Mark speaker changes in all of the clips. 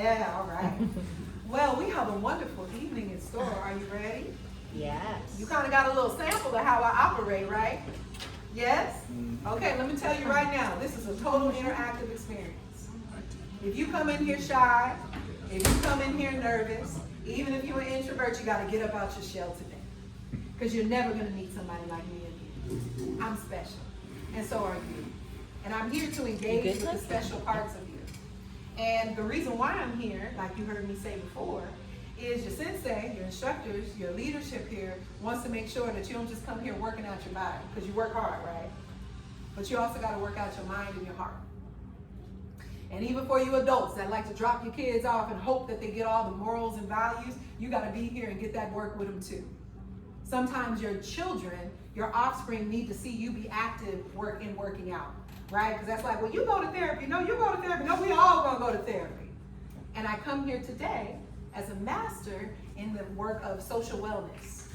Speaker 1: Yeah, all right. Well, we have a wonderful evening in store. Are you ready?
Speaker 2: Yes.
Speaker 1: You kind of got a little sample of how I operate, right? Yes? Okay, let me tell you right now, this is a total interactive experience. If you come in here shy, if you come in here nervous, even if you're an introvert, you got to get up out your shell today. Because you're never going to meet somebody like me in here. I'm special. And so are you. And I'm here to engage with the special parts of you. And the reason why I'm here, like you heard me say before, is your sensei, your instructors, your leadership here wants to make sure that you don't just come here working out your body, because you work hard, right? But you also got to work out your mind and your heart. And even for you adults that like to drop your kids off and hope that they get all the morals and values, you got to be here and get that work with them too. Sometimes your children, your offspring need to see you be active working out, right? Because that's like, well, you go to therapy. No, you go to therapy. No, we all gonna go to therapy. And I come here today as a master in the work of social wellness.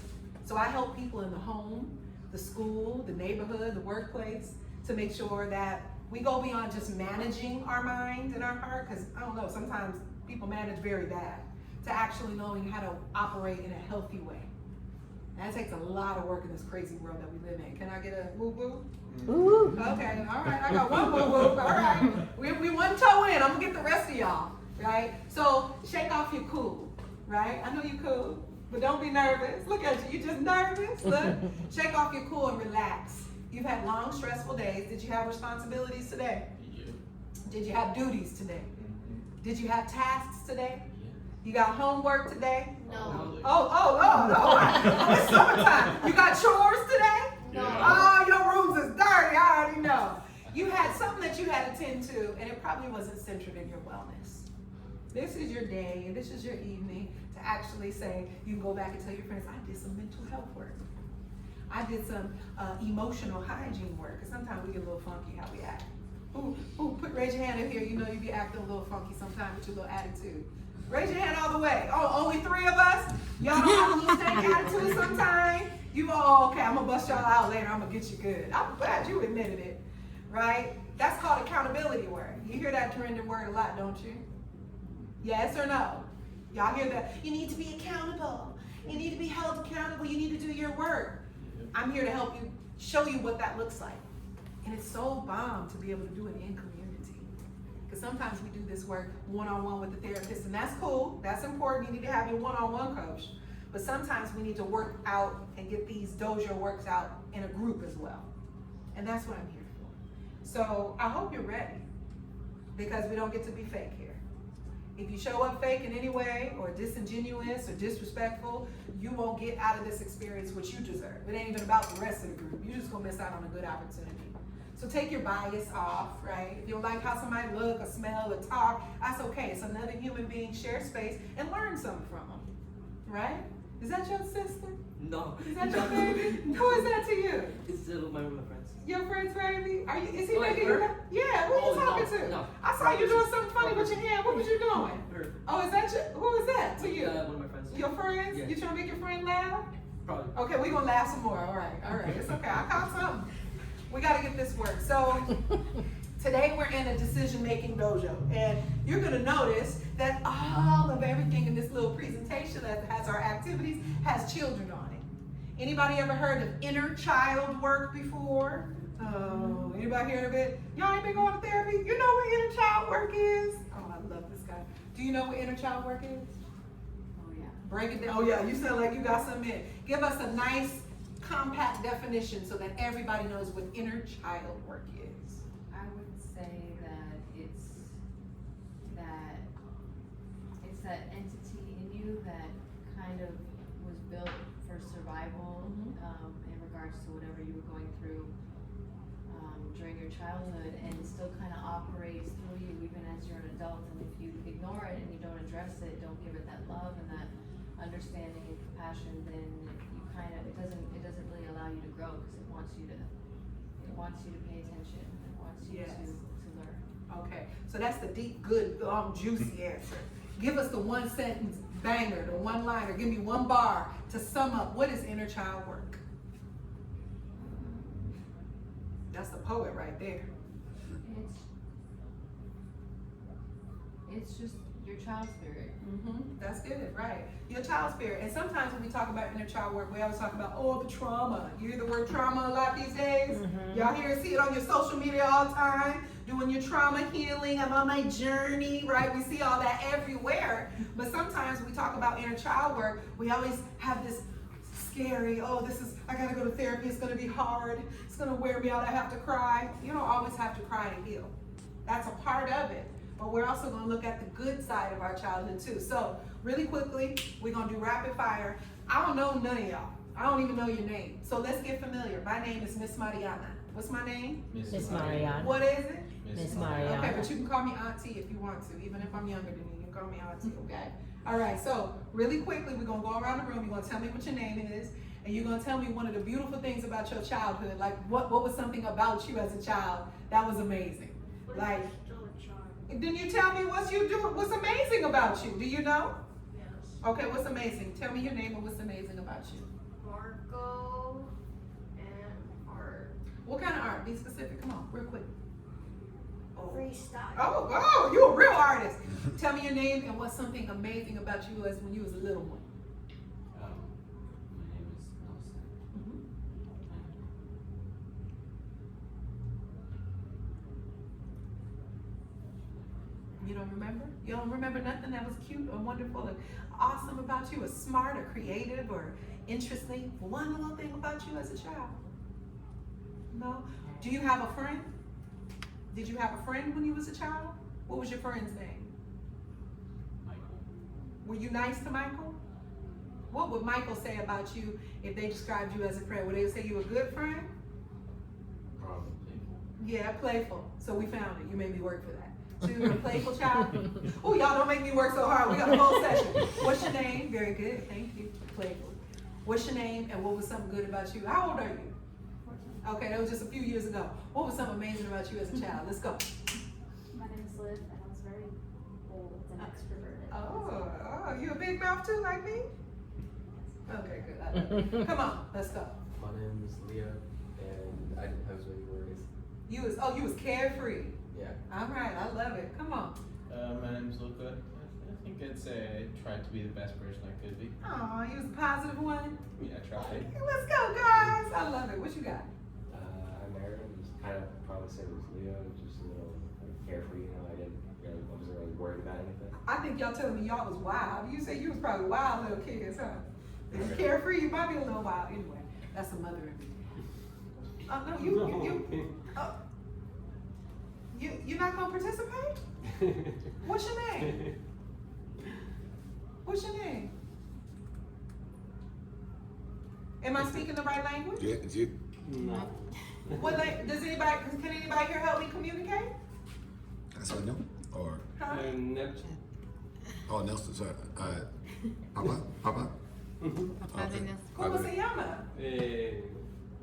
Speaker 1: So I help people in the home, the school, the neighborhood, the workplace to make sure that we go beyond just managing our mind and our heart, because I don't know, sometimes people manage very bad, to actually knowing how to operate in a healthy way. That takes a lot of work in this crazy world that we live in. Can I get a woo-woo?
Speaker 2: Woo.
Speaker 1: Okay, all right, I got one woo-woo, all right. We one toe in, I'm gonna get the rest of y'all, right? So shake off your cool, right? I know you cool, but don't be nervous. Look at you, you just nervous? Look, shake off your cool and relax. You've had long, stressful days. Did you have responsibilities today?
Speaker 3: Yeah.
Speaker 1: Did you have duties today? Did you have tasks today?
Speaker 3: Yeah.
Speaker 1: You got homework today?
Speaker 4: No.
Speaker 1: Oh, it's summertime. You got chores today?
Speaker 4: No.
Speaker 1: Oh, your rooms is dirty, I already know. You had something that you had to tend to, and it probably wasn't centered in your wellness. This is your day, and this is your evening to actually say, you can go back and tell your friends, I did some mental health work. I did some emotional hygiene work, because sometimes we get a little funky how we act. Raise your hand in here, you know you be acting a little funky sometimes with your little attitude. Raise your hand all the way. Oh, only 3 of us? Y'all don't have a little stank attitude sometimes? Okay, I'm gonna bust y'all out later, I'm gonna get you good. I'm glad you admitted it, right? That's called accountability work. You hear that trending word a lot, don't you? Yes or no? Y'all hear that? You need to be accountable. You need to be held accountable. You need to do your work. I'm here to help you, show you what that looks like. And it's so bomb to be able to do it in community. Because sometimes we do this work one-on-one with the therapist, and that's cool, that's important. You need to have your one-on-one coach. But sometimes we need to work out and get these DOJO works out in a group as well. And that's what I'm here for. So I hope you're ready, because we don't get to be fake here. If you show up fake in any way, or disingenuous or disrespectful, you won't get out of this experience what you deserve. It ain't even about the rest of the group. You're just gonna miss out on a good opportunity. So take your bias off, right? If you don't like how somebody look or smell or talk, that's okay. It's another human being, share space and learn something from them, right? Is that your sister?
Speaker 3: No.
Speaker 1: Is that your baby? Who is that to you?
Speaker 3: It's my friends.
Speaker 1: Your friend's baby? Is he
Speaker 3: Like
Speaker 1: making
Speaker 3: her?
Speaker 1: you? Yeah, who are you talking to?
Speaker 3: No.
Speaker 1: I saw you doing something funny with your hand. What was you doing?
Speaker 3: Her.
Speaker 1: Oh, is that who is that to you?
Speaker 3: One of my friends.
Speaker 1: Your friends?
Speaker 3: Yeah.
Speaker 1: You trying to make your friend laugh?
Speaker 3: Probably.
Speaker 1: Okay, we're gonna laugh some more. All right. It's okay. I caught something. We gotta get this work. So today we're in a decision-making dojo, and you're gonna notice that all of everything in this little presentation that has our activities has children on it. Anybody ever heard of inner child work before? Oh, anybody heard of it? Y'all ain't been going to therapy? You know what inner child work is? Oh, I love this guy. Do you know what inner child work is?
Speaker 4: Oh, yeah.
Speaker 1: Break it down. Oh yeah, you sound like you got something in. Give us a nice, compact definition so that everybody knows what inner child work is.
Speaker 4: I would say that it's that entity in you that kind of was built for survival in regards to whatever you were going through during your childhood, and still kind of operates through you even as you're an adult. And if you ignore it and you don't address it, don't give it that love and that understanding and compassion, then you kind of, it doesn't really allow you to grow, because it wants you to pay attention. It wants you
Speaker 1: Yes.
Speaker 4: to learn.
Speaker 1: Okay, so that's the deep, good, long, juicy answer. Give us the one sentence banger, the one liner. Give me one bar to sum up what is inner child work. That's the poet right there.
Speaker 4: It's just your child spirit.
Speaker 1: That's good, right? Your child spirit. And sometimes when we talk about inner child work, we always talk about, oh, the trauma. You hear the word trauma a lot these days? Y'all see it on your social media all the time, doing your trauma healing. I'm on my journey, right? We see all that everywhere. But sometimes when we talk about inner child work, we always have this scary, I gotta go to therapy, it's gonna be hard, it's gonna wear me out, I have to cry. You don't always have to cry to heal. That's a part of it. But we're also gonna look at the good side of our childhood too. So really quickly, we're gonna do rapid fire. I don't know none of y'all. I don't even know your name. So let's get familiar. My name is Miss Marianna. What's my name?
Speaker 2: Miss Marianna.
Speaker 1: What is it?
Speaker 2: Miss Marianna.
Speaker 1: Okay, but you can call me auntie if you want to, even if I'm younger than you. You can call me auntie, okay? All right, so really quickly, we're gonna go around the room. You're gonna tell me what your name is, and you're gonna tell me one of the beautiful things about your childhood. Like what was something about you as a child that was amazing? Like, then you tell me what's amazing about you. Do you know?
Speaker 3: Yes.
Speaker 1: Okay, what's amazing? Tell me your name and what's amazing about you.
Speaker 3: Marco and art.
Speaker 1: What kind of art? Be specific. Come on, real quick.
Speaker 3: Freestyle.
Speaker 1: Oh, you a real artist. Tell me your name and what's something amazing about you as when you was a little one.
Speaker 5: My name is Nelson.
Speaker 1: You don't remember? You don't remember nothing that was cute or wonderful and awesome about you, or smart or creative or interesting? One little thing about you as a child? No? Do you have a friend? Did you have a friend when you was a child? What was your friend's name?
Speaker 5: Michael.
Speaker 1: Were you nice to Michael? What would Michael say about you if they described you as a friend? Would they say you were a good friend?
Speaker 5: Probably playful.
Speaker 1: Yeah, playful. So we found it. You made me work for that. So you were a playful child? Oh, y'all don't make me work so hard. We got a whole session. What's your name? Very good. Thank you. Playful. What's your name and what was something good about you? How old are you? Okay, that was just a few years ago. What was something amazing about you as a child? Let's go.
Speaker 3: My name is Liv, and I was very bold and extroverted.
Speaker 1: Oh, you a big mouth too, like me? Okay, good. I love it. Come on, let's go.
Speaker 6: My name is Leah, and I didn't have many worries.
Speaker 1: You was carefree.
Speaker 6: Yeah.
Speaker 1: All right, I love it. Come on.
Speaker 7: My name's Luca. I think I'd say I tried to be the best person I could be.
Speaker 1: Oh, you was a positive one.
Speaker 7: I tried.
Speaker 1: Let's go, guys. I love it. What you got?
Speaker 6: I'm married. I'm just kind of probably say it was Leah, just a little carefree. I wasn't really worried about anything.
Speaker 1: I think y'all telling me y'all was wild. You say you was probably wild little kids, huh? If you carefree, you might be a little wild. Anyway, that's a mother in me. No, you're not gonna participate? What's your name? What's your name? Am I speaking the right language?
Speaker 6: No.
Speaker 1: Can anybody here help me communicate?
Speaker 8: That's what I know. Or
Speaker 1: Huh?
Speaker 6: Nelson.
Speaker 8: oh, Nelson, sorry. Papa. Okay.
Speaker 1: ¿Cómo se llama?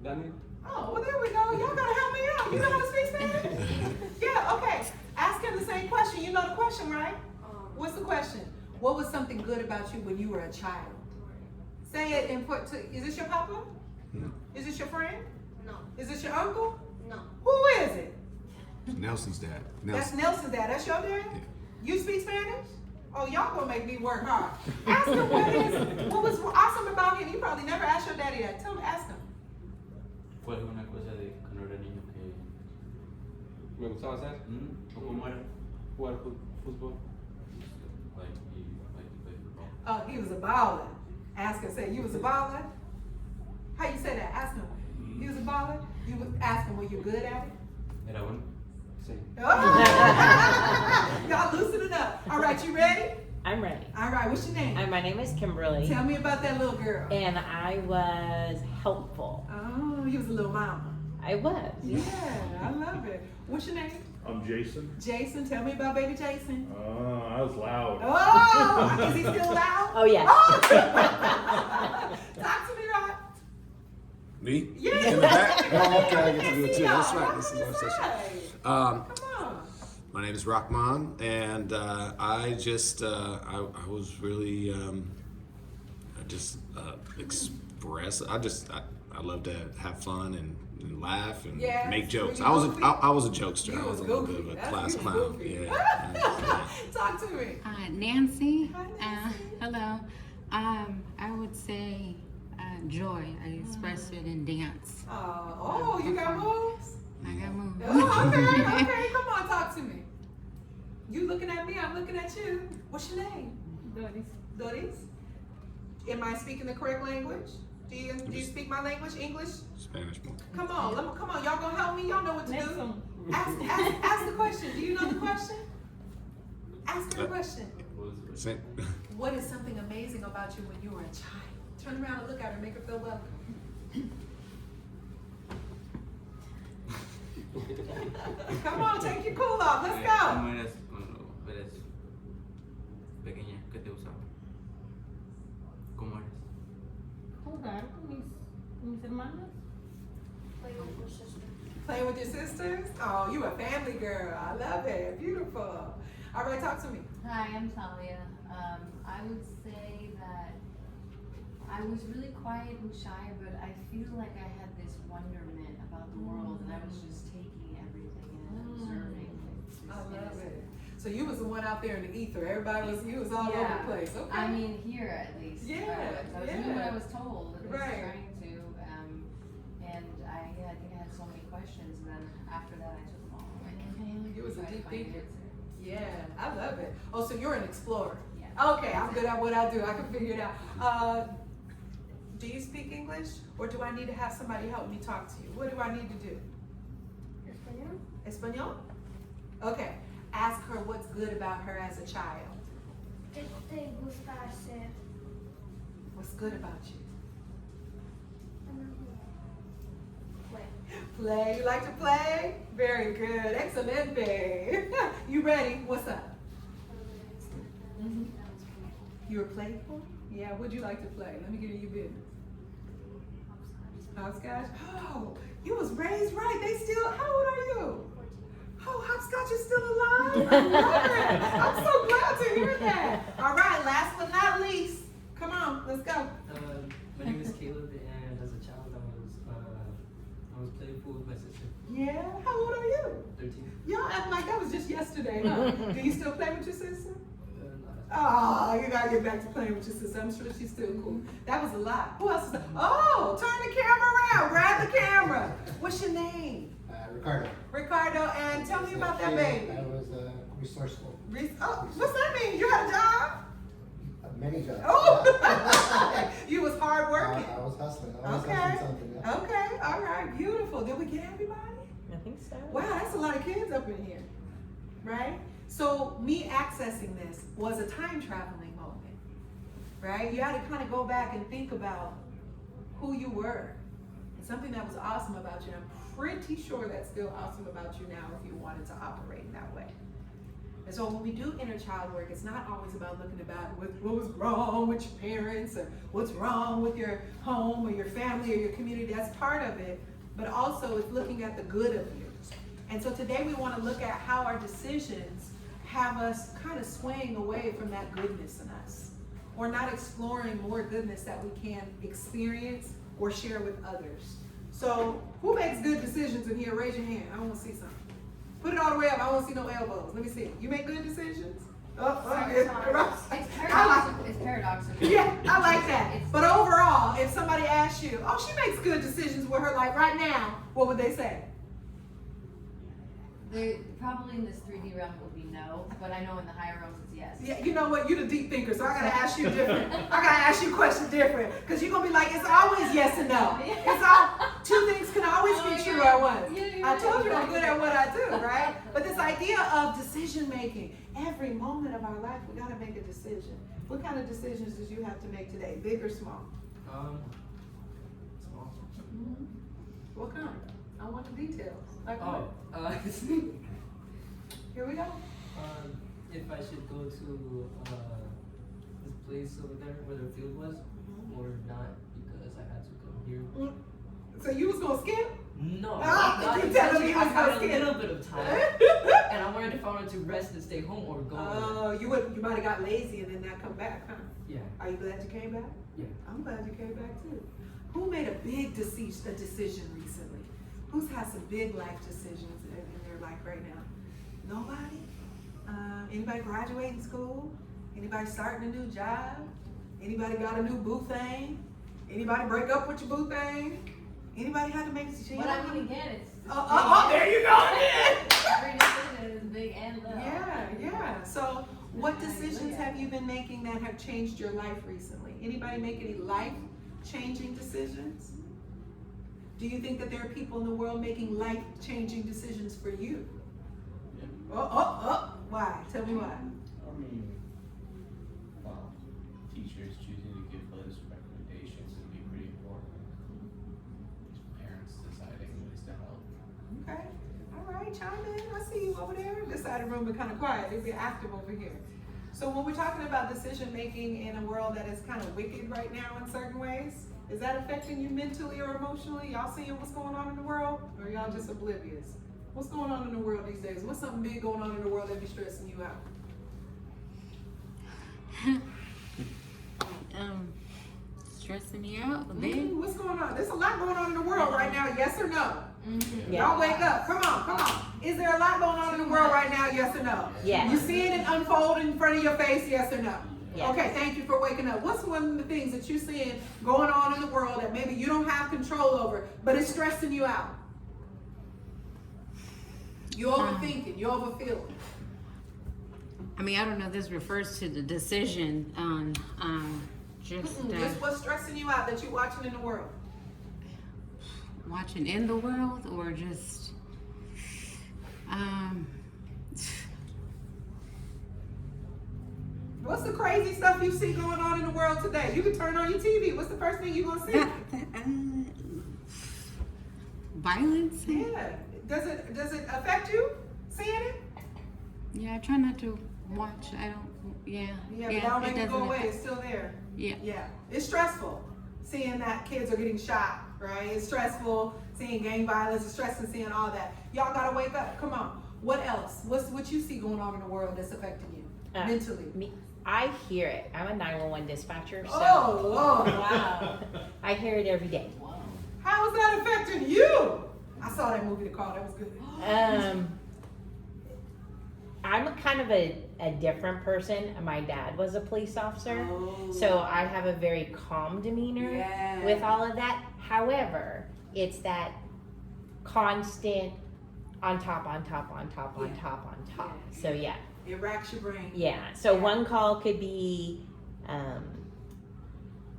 Speaker 6: Daniel.
Speaker 1: Oh, well, there we go. Y'all gotta help me out. You know how to speak Spanish? Yeah, okay. Ask him the same question. You know the question, right? What's the question? What was something good about you when you were a child? Say it in is this your papa?
Speaker 8: No.
Speaker 1: Is this your friend?
Speaker 3: No.
Speaker 1: Is this your uncle?
Speaker 3: No.
Speaker 1: Who is it?
Speaker 8: Nelson's dad.
Speaker 1: That's
Speaker 8: Nelson.
Speaker 1: Nelson's dad. That's your dad?
Speaker 8: Yeah.
Speaker 1: You speak Spanish? Oh, y'all gonna make me work hard. Ask him what was awesome about him. You probably never asked your daddy that. Ask him.
Speaker 5: ¿Cuál es una cosa de cuando era niño que
Speaker 6: Me gustaba hacer
Speaker 5: o cómo era?
Speaker 6: jugar fútbol.
Speaker 5: Like he like to play football.
Speaker 1: Oh, he was a baller. Ask him, say, you was a baller? How you say that? Ask him. He was a baller? You would ask him, were you good at it?
Speaker 5: Era bueno.
Speaker 6: Sí.
Speaker 1: Oh. Y'all loosen it up. All right, you ready?
Speaker 2: I'm ready.
Speaker 1: All right, what's your name?
Speaker 2: My name is Kimberly,
Speaker 1: Tell me about that little girl.
Speaker 2: and I was helpful.
Speaker 1: Oh, you was a little mama.
Speaker 2: I was.
Speaker 1: Yeah, I love it. What's your name?
Speaker 9: I'm Jason.
Speaker 1: Jason, tell me about baby Jason.
Speaker 9: I was loud.
Speaker 1: Oh, is he still loud?
Speaker 2: Oh, yes.
Speaker 1: Oh. Talk to me, Rod.
Speaker 8: Me?
Speaker 1: Yeah.
Speaker 8: In the back? Oh, okay, I get to do it too.
Speaker 1: Yeah,
Speaker 8: That's right. This is our session.
Speaker 1: right.
Speaker 8: Um,
Speaker 1: Come on.
Speaker 8: my name is Rahman, and I just I was really I just express. I love to have fun and and laugh and
Speaker 1: Yes,
Speaker 8: make jokes.
Speaker 1: were you
Speaker 8: I was
Speaker 1: goofy?
Speaker 8: I was a jokester.
Speaker 1: You
Speaker 8: I was a
Speaker 1: was
Speaker 8: little bit
Speaker 1: goofy.
Speaker 8: of a
Speaker 1: That's-
Speaker 8: class
Speaker 1: you was
Speaker 8: clown.
Speaker 1: goofy.
Speaker 8: Yeah.
Speaker 1: Talk to me.
Speaker 10: Nancy.
Speaker 1: Hi, Nancy.
Speaker 10: Hello. I would say joy. I express it in dance.
Speaker 1: Oh, you got moves?
Speaker 10: I got moves.
Speaker 1: Oh, okay. Come on, talk to me. You looking at me, I'm looking at you. What's your name?
Speaker 3: Doris.
Speaker 1: Doris? Am I speaking the correct language? Do you speak my language, English?
Speaker 8: Spanish more.
Speaker 1: Come on, y'all gonna help me? Y'all know what to do.
Speaker 3: Nelson.
Speaker 1: Ask the question. Do you know the question? Ask her the question.
Speaker 8: Say-
Speaker 1: What is something amazing about you when you were a child? Turn around and look at her, make her feel welcome. Come on, take your cool off. Let's go.
Speaker 5: ¿Cómo eras cuando eras pequeña? ¿Qué te usaba? ¿Cómo eres?
Speaker 3: Jugar con mis hermanas.
Speaker 1: Playing with your sisters? Oh, you a family girl. I love it. Beautiful. All right, talk to me.
Speaker 4: Hi, I'm Talia. I would say that I was really quiet and shy, but I feel like I had this wonderment about the world, and I was just taking everything in and observing.
Speaker 1: I love it. So you was the one out there in the ether. You was all over the place. Okay.
Speaker 4: I mean, here at least.
Speaker 1: Yeah,
Speaker 4: I was doing what I was told, and
Speaker 1: Right.
Speaker 4: trying to. And I think I had so many questions, and then after that, I took them all. Like,
Speaker 1: You was a
Speaker 4: tried to
Speaker 1: deep
Speaker 4: find
Speaker 1: thinker.
Speaker 4: answers.
Speaker 1: Yeah, I love it. Oh, so you're an explorer.
Speaker 4: Yeah.
Speaker 1: Okay, I'm good at what I do. I can figure it out. Do you speak English, or do I need to have somebody help me talk to you? What do I need to do? Espanol? Okay. Ask her what's good about her as a child.
Speaker 11: ¿Qué te gusta hacer?
Speaker 1: What's good about you?
Speaker 11: Play.
Speaker 1: Play. You like to play? Very good. Excellent, babe. You ready? What's up? You were playful? Yeah, what'd you like to play? Let me get in your business. Hopscotch? Oh, you was raised right. They still, how old are you? Oh, hopscotch is still alive? I love it. I'm so glad to hear that. All right, last but not least. Come on, let's go.
Speaker 12: My name is Caleb, and as a child, I was playful with my sister.
Speaker 1: Yeah, how old are you?
Speaker 12: 13.
Speaker 1: Y'all act like that was just yesterday, huh? Do you still play with your sister?
Speaker 12: Not
Speaker 1: Oh, you gotta get back to playing with your sister. I'm sure she's still cool. That was a lot. Who else is there? Oh, turn the camera around. Grab the camera. What's your name?
Speaker 13: Ricardo.
Speaker 1: Ricardo, and tell me about that baby.
Speaker 13: I was resourceful.
Speaker 1: Oh, what's that mean? You had a job?
Speaker 13: Many jobs.
Speaker 1: Oh, you was hard working.
Speaker 13: I was hustling. I was
Speaker 1: Okay.
Speaker 13: hustling something. Yeah.
Speaker 1: Okay, all right, beautiful. Did we get everybody?
Speaker 2: I think so.
Speaker 1: Wow, that's a lot of kids up in here, right? So me accessing this was a time traveling moment, right? You had to kind of go back and think about who you were. And something that was awesome about you. And I'm pretty sure that's still awesome about you now if you wanted to operate in that way. And so when we do inner child work, it's not always about looking about what was wrong with your parents or what's wrong with your home or your family or your community. That's part of it. But also it's looking at the good of you. And so today we want to look at how our decisions have us kind of swaying away from that goodness in us, or not exploring more goodness that we can experience or share with others. So who makes good decisions in here? Raise your hand. I want to see something. Put it all the way up. I don't see no elbows. Let me see. You make good decisions? Oh, okay.
Speaker 4: It's paradoxical.
Speaker 1: Yeah, I like that. But overall, if somebody asks you, oh, she makes good decisions with her life right now, what would they say?
Speaker 4: They probably in this 3D realm would be no, but I know in the higher realms it's yes.
Speaker 1: Yeah, you know what? You're the deep thinker, so I gotta ask you different. I gotta ask you a question different, because you're gonna be like, it's always yes and no. It's all two things can always be true at once. I told you I'm good at what I do, right? But this idea of decision making, every moment of our life, we gotta make a decision. What kind of decisions did you have to make today, big or small?
Speaker 12: small.
Speaker 1: Mm-hmm. What kind? I want the details. Like what? Here we go.
Speaker 12: If I should go to this place over there where the field was, or not, because I had to come here.
Speaker 1: So you was gonna skip?
Speaker 12: No,
Speaker 1: You telling me you
Speaker 12: I
Speaker 1: was
Speaker 12: had
Speaker 1: gonna
Speaker 12: a
Speaker 1: skip?
Speaker 12: little bit of time, and I wanted if I wanted to rest and stay home or go.
Speaker 1: Oh, you might have got lazy and then not come back, huh?
Speaker 12: Yeah.
Speaker 1: Are you glad you came back?
Speaker 12: Yeah.
Speaker 1: I'm glad you came back too. Who made a big decision recently? Who's has some big life decisions in their life right now? Nobody? Anybody graduating school? Anybody starting a new job? Anybody got a new boo thing? Anybody break up with your boo thing? Anybody had to make a decision?
Speaker 4: But I mean, again, it's
Speaker 1: there you go again.
Speaker 4: every decision is big and little.
Speaker 1: Yeah. So, what decisions have you been making that have changed your life recently? Anybody make any life-changing decisions? Do you think that there are people in the world making life-changing decisions for you?
Speaker 7: Yeah.
Speaker 1: Why? Tell me why.
Speaker 7: I mean, well, teachers choosing to give those recommendations would be pretty important. Parents deciding ways to help.
Speaker 1: Okay. All right, chime in. I see you over there. This side of the room is kind of quiet. It'll be active over here. So when we're talking about decision making in a world that is kind of wicked right now in certain ways, is that affecting you mentally or emotionally? Y'all seeing what's going on in the world? Or y'all just oblivious? What's going on in the world these days? What's something big going on in the world that be stressing you out?
Speaker 10: Stressing me out a bit.
Speaker 1: What's going on? There's a lot going on in the world right now, yes or no?
Speaker 2: Yeah.
Speaker 1: Y'all wake up. Come on. Is there a lot going on in the world right now, yes or no?
Speaker 2: Yes.
Speaker 1: You seeing it unfold in front of your face, yes or no?
Speaker 2: Yes.
Speaker 1: Okay, thank you for waking up. What's one of the things that you're seeing going on in the world that maybe you don't have control over, but it's stressing you out? You're overthinking, you're overfeeling.
Speaker 10: I mean, I don't know if this refers to the decision on just
Speaker 1: what's stressing you out that you're watching in the world?
Speaker 10: watching in the world, or just
Speaker 1: What's the crazy stuff you see going on in the world today? You can turn on your TV. What's the first thing you're gonna see?
Speaker 10: violence.
Speaker 1: Yeah. Does it affect you seeing it?
Speaker 10: Yeah, I try not to watch. I don't. Yeah.
Speaker 1: Yeah, but that don't make it go away.
Speaker 10: affect-
Speaker 1: It's still there.
Speaker 10: Yeah.
Speaker 1: Yeah. It's stressful seeing that kids are getting shot, right? It's stressful seeing gang violence. It's stressful seeing all that. Y'all gotta wake up. Come on. What else? What you see going on in the world that's affecting you mentally?
Speaker 2: I hear it. I'm a 911 dispatcher, so
Speaker 1: Oh,
Speaker 2: wow. I hear it every day.
Speaker 1: how is that affecting you? I saw that movie, The Call. That was good.
Speaker 2: I'm a kind of a different person. My dad was a police officer, so I have a very calm demeanor with all of that. However, it's that constant on top. So yeah.
Speaker 1: It racks your brain.
Speaker 2: Yeah. So one call could be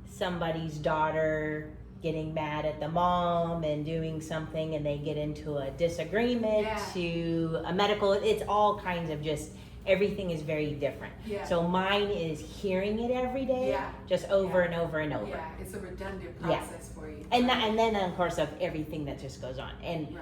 Speaker 2: somebody's daughter getting mad at the mom and doing something, and they get into a disagreement, to a medical. It's all kinds of just, everything is very different. So mine is hearing it every day, just over and over and over.
Speaker 1: Yeah, it's a redundant process for you.
Speaker 2: And then of course of everything that just goes on. And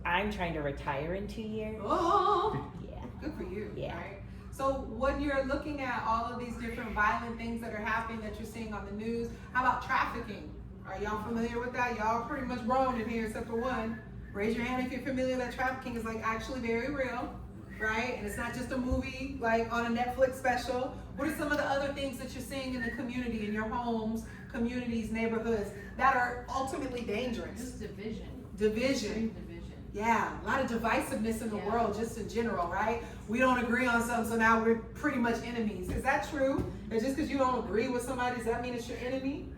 Speaker 2: I'm trying to retire in 2 years.
Speaker 1: Oh,
Speaker 2: yeah.
Speaker 1: Good for you.
Speaker 2: Yeah.
Speaker 1: Right? So when you're looking at all of these different violent things that are happening that you're seeing on the news, how about trafficking? Are y'all familiar with that? Y'all pretty much grown in here except for one. Raise your hand if you're familiar that trafficking is like actually very real, right? And it's not just a movie like on a Netflix special. What are some of the other things that you're seeing in the community, in your homes, communities, neighborhoods that are ultimately dangerous?
Speaker 4: Just division.
Speaker 1: Division. Yeah, a lot of divisiveness in the world just in general, right? We don't agree on something, so now we're pretty much enemies. Is that true? That just because you don't agree with somebody, does that mean it's your enemy?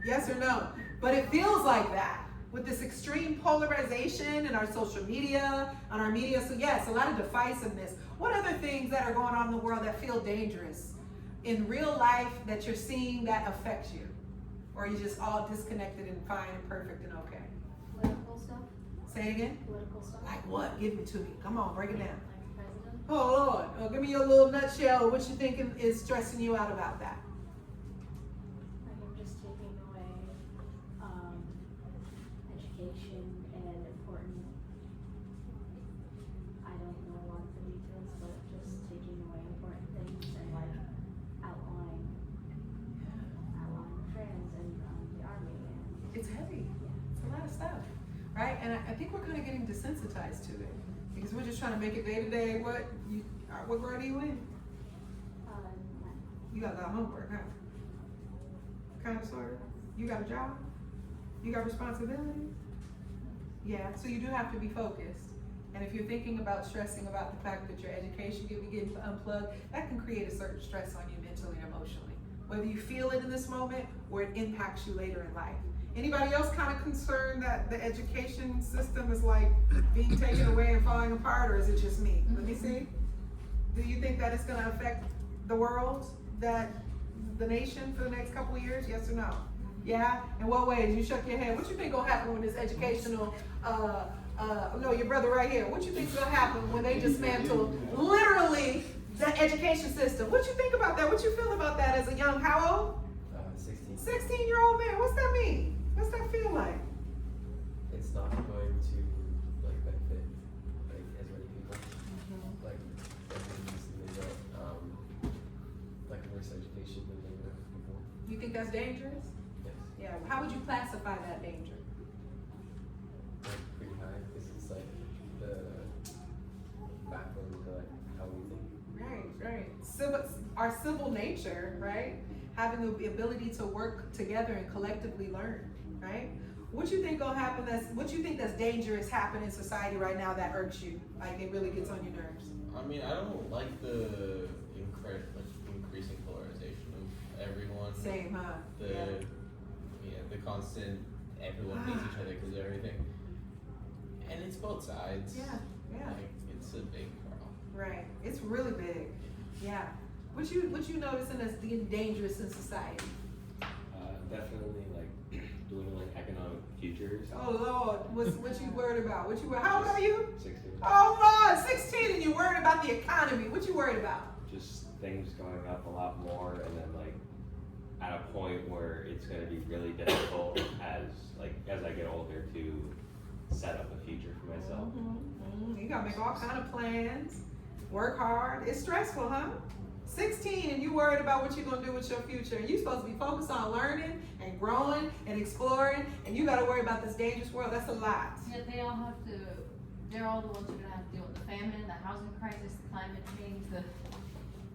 Speaker 1: Yes or no? But it feels like that with this extreme polarization in our social media, on our media. So yes, a lot of divisiveness. What other things that are going on in the world that feel dangerous in real life that you're seeing that affects you? Or are you just all disconnected and fine and perfect and okay?
Speaker 3: Political stuff.
Speaker 1: Say it again?
Speaker 3: Political stuff.
Speaker 1: Like what? Give it to me. Come on, break it down.
Speaker 3: Like the president.
Speaker 1: Oh Lord, give me your little nutshell of what you think is stressing you out about that.
Speaker 3: Like I'm just taking away education and important, I don't know a lot of the details, but just taking away important things and like outlawing trans and the army. And
Speaker 1: It's heavy. It's a lot of stuff, right? And I think we're kind of getting desensitized to it because we're just trying to make it day to day. What grade are you in? You got a lot of homework, huh? Kind of, sort of. You got a job? You got responsibility? Yeah, so you do have to be focused. And if you're thinking about stressing about the fact that your education could be getting unplugged, that can create a certain stress on you mentally and emotionally. Whether you feel it in this moment or it impacts you later in life. Anybody else kind of concerned that the education system is like being taken away and falling apart, or is it just me? Let me see. Do you think that it's going to affect the world, the nation for the next couple of years? Yes or no? Yeah? In what ways? You shook your head. What you think gonna happen when this educational, no, your brother right here. What you think's gonna happen when they dismantle literally the education system? What you think about that? What you feel about that as a young, how old?
Speaker 6: 16.
Speaker 1: 16-year-old man. What's that mean? What's that feel like?
Speaker 6: It's not going to like benefit like as many people. Like definitely like worse education than they were before.
Speaker 1: You think that's dangerous?
Speaker 6: Yes.
Speaker 1: Yeah. How would you classify that danger?
Speaker 6: Like pretty high. This is like the backbone to like how we think.
Speaker 1: Right. Our civil nature, right? Having the ability to work together and collectively learn, right? What you think gonna happen? What you think that's dangerous happen in society right now that irks you? Like it really gets on your nerves.
Speaker 7: I mean, I don't like the increasing polarization of everyone.
Speaker 1: Same, huh?
Speaker 7: The constant everyone hates each other because of everything, and it's both sides.
Speaker 1: Yeah.
Speaker 7: Like, it's a big problem.
Speaker 1: Right. It's really big. Yeah. What you noticing that's getting dangerous in society?
Speaker 6: Definitely like doing like economic futures.
Speaker 1: Oh Lord, what you worried about? How old are you?
Speaker 6: 16.
Speaker 1: Oh Lord, 16 and you worried about the economy. What you worried about?
Speaker 6: Just things going up a lot more, and then like at a point where it's going to be really difficult as I get older to set up a future for myself.
Speaker 1: You gotta make all kind of plans, work hard. It's stressful, huh? 16 and you worried about what you're gonna do with your future. You're supposed to be focused on learning and growing and exploring, and you gotta worry about this dangerous world. That's a lot.
Speaker 4: Yeah, they're all the ones who are gonna have to deal with the famine, the housing crisis, the climate change,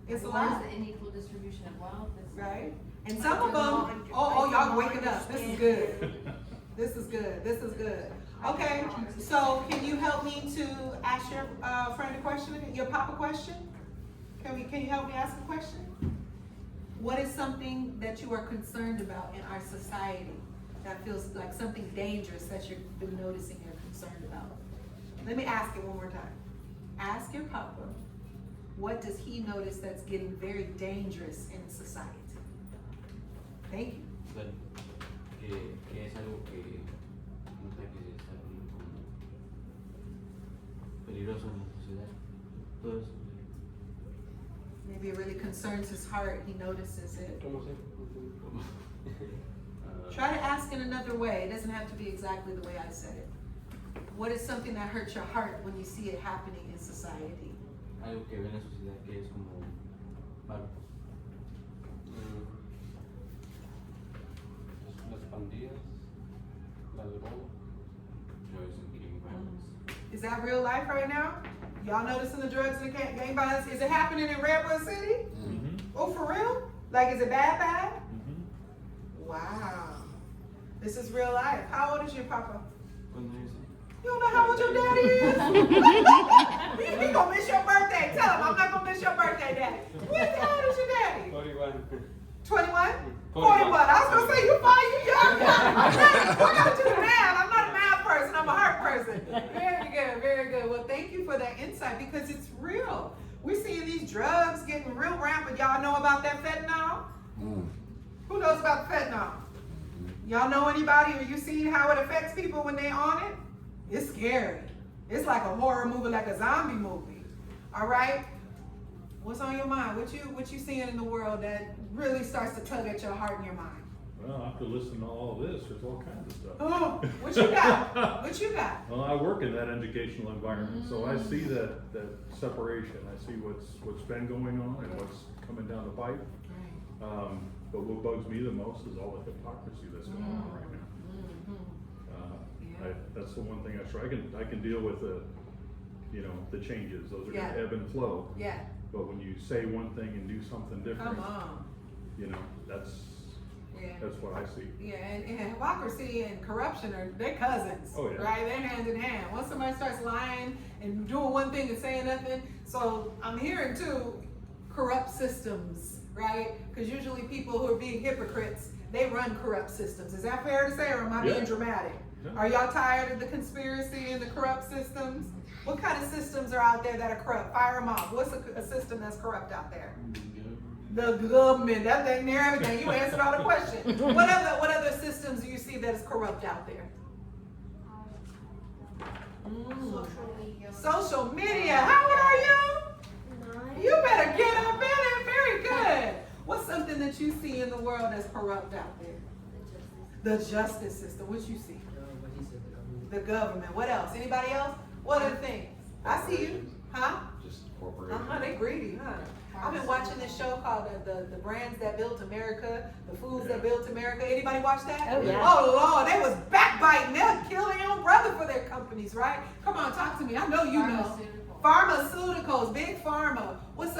Speaker 1: It's a
Speaker 4: the
Speaker 1: lot.
Speaker 4: unequal distribution of wealth.
Speaker 1: Right? And some of them, y'all waking up. This is good. This is good. Okay, so can you help me to ask your friend a question, your pop a question? Can you help me ask a question? What is something that you are concerned about in our society that feels like something dangerous that you've been noticing you're concerned about? Let me ask it one more time. Ask your papa, what does he notice that's getting very dangerous in society? Thank you.
Speaker 5: But que es algo que nota que está como peligroso en la sociedad. Todo eso.
Speaker 1: Maybe it really concerns his heart. He notices it. Try to ask in another way. It doesn't have to be exactly the way I said it. What is something that hurts your heart when you see it happening in society?
Speaker 5: Algo que ve en la sociedad que es como malo.
Speaker 7: Las pandillas, la droga.
Speaker 5: Drugs and gang violence.
Speaker 1: Is that real life right now? Y'all noticing the drugs and the gang violence? Is it happening in Redwood City?
Speaker 8: Mm-hmm.
Speaker 1: Oh, for real? Like, is it bad?
Speaker 8: Mm-hmm.
Speaker 1: Wow. This is real life. How old is your papa?
Speaker 5: ¿Cuándo es?
Speaker 1: You don't know how old your daddy is? He gonna miss your birthday. Tell him I'm not gonna miss your birthday, daddy. How old is your daddy?
Speaker 7: 41.
Speaker 1: 21? 41. I was gonna say you fine, you young. I gotta do the math. I'm not a math person, I'm a heart person. Very good. Well, thank you for that insight because it's real. We're seeing these drugs getting real rampant. Y'all know about that fentanyl? Who knows about fentanyl? Y'all know anybody or you seen how it affects people when they're on it? It's scary. It's like a horror movie, like a zombie movie. All right? What's on your mind? What you seeing in the world that really starts to tug at your heart and your mind?
Speaker 9: Well, after listening to all this, there's all kinds of stuff.
Speaker 1: Oh, what you got? What you got?
Speaker 9: Well, I work in that educational environment, so I see that separation. I see what's been going on and what's coming down the pipe. But what bugs me the most is all the hypocrisy that's going on right now. That's the one thing I try. I can deal with the changes. Those are going to ebb and flow.
Speaker 1: Yeah.
Speaker 9: But when you say one thing and do something different,
Speaker 1: Come on.
Speaker 9: that's
Speaker 1: Yeah.
Speaker 9: That's what I see.
Speaker 1: Yeah, and hypocrisy and corruption they're cousins.
Speaker 9: Oh, yeah.
Speaker 1: Right? They're hand in hand. Once somebody starts lying and doing one thing and saying nothing, so I'm hearing too, corrupt systems, right? Because usually people who are being hypocrites, they run corrupt systems. Is that fair to say, or am I being dramatic?
Speaker 9: Yeah.
Speaker 1: Are y'all tired of the conspiracy and the corrupt systems? What kind of systems are out there that are corrupt? Fire them off. What's a system that's corrupt out there? The government, that thing there, everything. You answered all the questions. What other systems do you see that is corrupt out there?
Speaker 11: Social media.
Speaker 1: Social media. How old are you? You better get up in it. Very good. What's something that you see in the world that's corrupt out there? The justice system. What you see?
Speaker 12: What he said, the government.
Speaker 1: The government. What else? Anybody else? What other things? I see you. Huh?
Speaker 6: Just corporations.
Speaker 1: They greedy, huh? I've been watching this show called the Brands That Built America, the Foods That Built America. Anybody watch that?
Speaker 2: Oh, yeah.
Speaker 1: Oh Lord, they was backbiting. They'll kill their own brother for their companies, right? Come on, talk to me. I know you know. Pharmaceuticals, big pharma. What's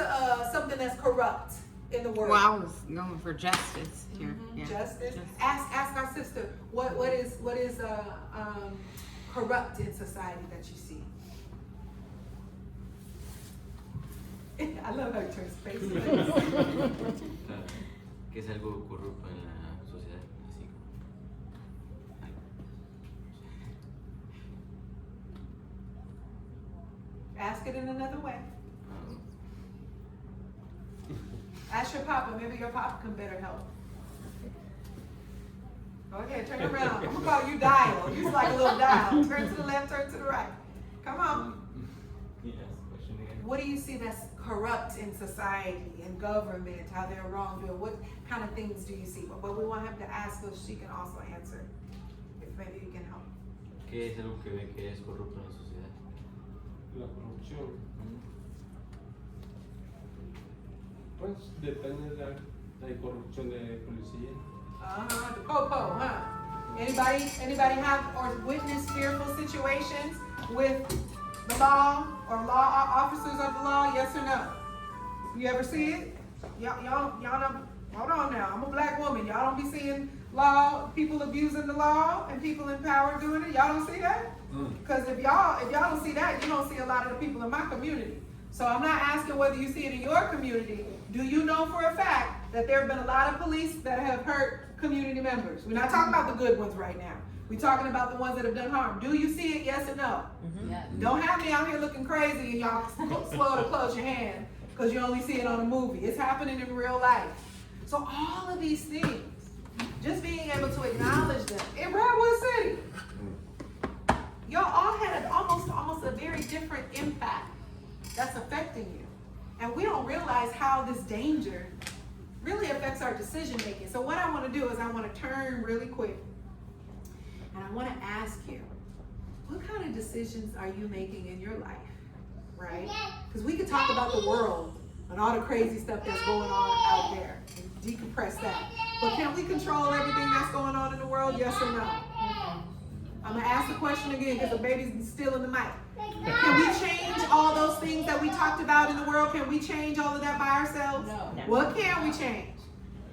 Speaker 1: something that's corrupt in the world?
Speaker 10: Well, I was going for justice here. Yeah.
Speaker 1: Justice. Ask our sister what is corrupt in society that you see. I love how you turn face.
Speaker 5: ¿Qué es algo corrupto en la sociedad? Así como
Speaker 1: Ask it in another way. Ask your papa. Maybe your papa can better help. Okay, turn around. I'm gonna call you dial. You're like a little dial. Turn to the left, turn to the right. Come on.
Speaker 5: Yes, question again.
Speaker 1: What do you see that's corrupt in society and government? How they're wrongdoing? What kind of things do you see? But we want him to ask so she can also answer. If maybe you can help.
Speaker 5: ¿Qué es algo que ve que es corrupto en la sociedad?
Speaker 14: La corrupción. Pues depende de la corrupción de policía.
Speaker 1: The popo, huh? Anybody have or witnessed fearful situations with the law or law officers of the law? Yes or no? You ever see it? Y'all don't, hold on now. I'm a black woman. Y'all don't be seeing people abusing the law and people in power doing it. Y'all don't see that? Because if y'all don't see that, you don't see a lot of the people in my community. So I'm not asking whether you see it in your community. Do you know for a fact that there have been a lot of police that have hurt community members? We're not talking about the good ones right now. We're talking about the ones that have done harm. Do you see it, yes or no?
Speaker 4: Yes.
Speaker 1: Don't have me out here looking crazy and y'all slow to close your hand because you only see it on a movie. It's happening in real life. So all of these things, just being able to acknowledge them. In Redwood City, y'all all had almost a very different impact that's affecting you. And we don't realize how this danger really affects our decision making. So what I want to do is I want to turn really quick and I want to ask you, what kind of decisions are you making in your life, right? Because we could talk about the world and all the crazy stuff that's going on out there and decompress that. But can we control everything that's going on in the world, yes or no? I'm going to ask the question again because the baby's still in the mic. Can we change all those things that we talked about in the world? Can we change all of that by ourselves?
Speaker 4: No.
Speaker 1: What can we change?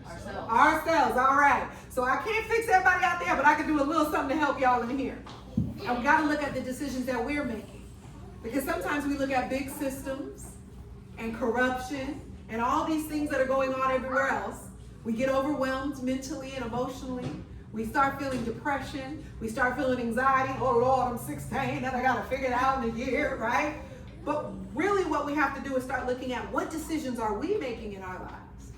Speaker 4: Ourselves.
Speaker 1: Ourselves, all right. So I can't fix everybody out there, but I can do a little something to help y'all in here. And we got to look at the decisions that we're making. Because sometimes we look at big systems and corruption and all these things that are going on everywhere else. We get overwhelmed mentally and emotionally. We start feeling depression. We start feeling anxiety. Oh Lord, I'm 16 and I got to figure it out in a year, right? But really what we have to do is start looking at what decisions are we making in our lives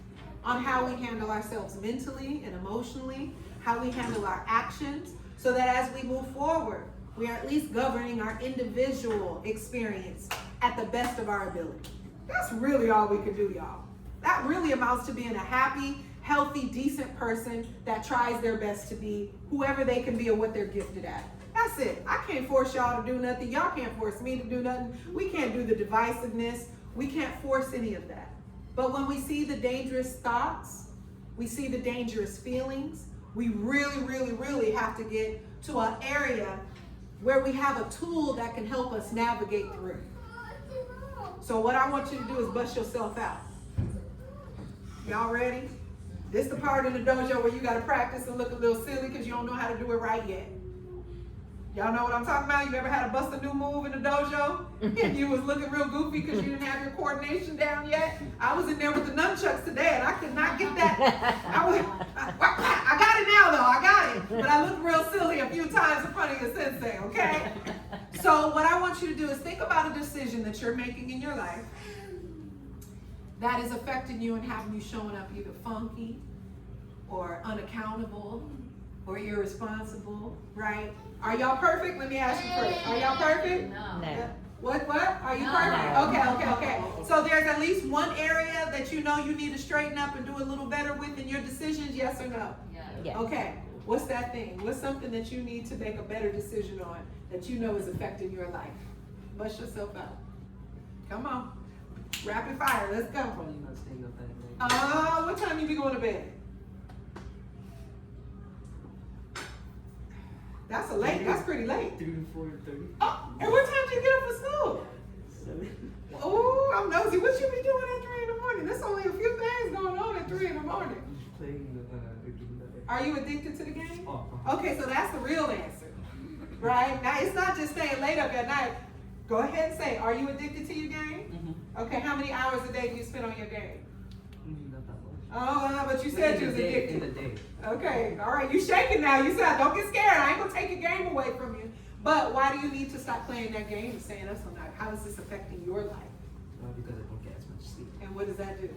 Speaker 1: on how we handle ourselves mentally and emotionally, how we handle our actions, so that as we move forward, we are at least governing our individual experience at the best of our ability. That's really all we can do, y'all. That really amounts to being a happy, healthy, decent person that tries their best to be whoever they can be or what they're gifted at. That's it. I can't force y'all to do nothing. Y'all can't force me to do nothing. We can't do the divisiveness. We can't force any of that. But when we see the dangerous thoughts, we see the dangerous feelings, we really, really, really have to get to an area where we have a tool that can help us navigate through. So what I want you to do is bust yourself out. Y'all ready? This the part in the dojo where you gotta practice and look a little silly because you don't know how to do it right yet. Y'all know what I'm talking about? You ever had to bust a new move in the dojo and you was looking real goofy because you didn't have your coordination down yet? I was in there with the nunchucks today and I could not get that. I got it now though, I got it. But I looked real silly a few times in front of your sensei, okay? So what I want you to do is think about a decision that you're making in your life that is affecting you and having you showing up either funky or unaccountable or irresponsible, right? Are y'all perfect? Let me ask you first. Are y'all perfect?
Speaker 4: No.
Speaker 1: What? Are you perfect? Okay. So there's at least one area that you know you need to straighten up and do a little better with in your decisions, yes or no?
Speaker 2: Yes.
Speaker 1: Okay. What's that thing? What's something that you need to make a better decision on that you know is affecting your life? Bust yourself out. Come on. Rapid fire. Let's go.
Speaker 12: Probably not staying up at night.
Speaker 1: What time you be going to bed? That's pretty late.
Speaker 12: 3 to 4:30.
Speaker 1: Oh, and what time do you get up for school?
Speaker 12: 7.
Speaker 1: Oh, I'm nosy. What you be doing at 3 in the morning? There's only a few things going on at 3 in the morning.
Speaker 12: Just playing the game.
Speaker 1: Are you addicted to the game?
Speaker 12: Oh.
Speaker 1: Okay, so that's the real answer. Right? Now, it's not just staying late up at night. Go ahead and say, are you addicted to your game? Okay, how many hours a day do you spend on your game?
Speaker 12: Not that much.
Speaker 1: Oh, but you said you was addicted.
Speaker 12: In the day.
Speaker 1: Okay, all right, you shaking now. You said, don't get scared. I ain't gonna take your game away from you. But why do you need to stop playing that game and saying that's not? How is this affecting your life?
Speaker 12: Because I don't get as much sleep.
Speaker 1: And what does that do?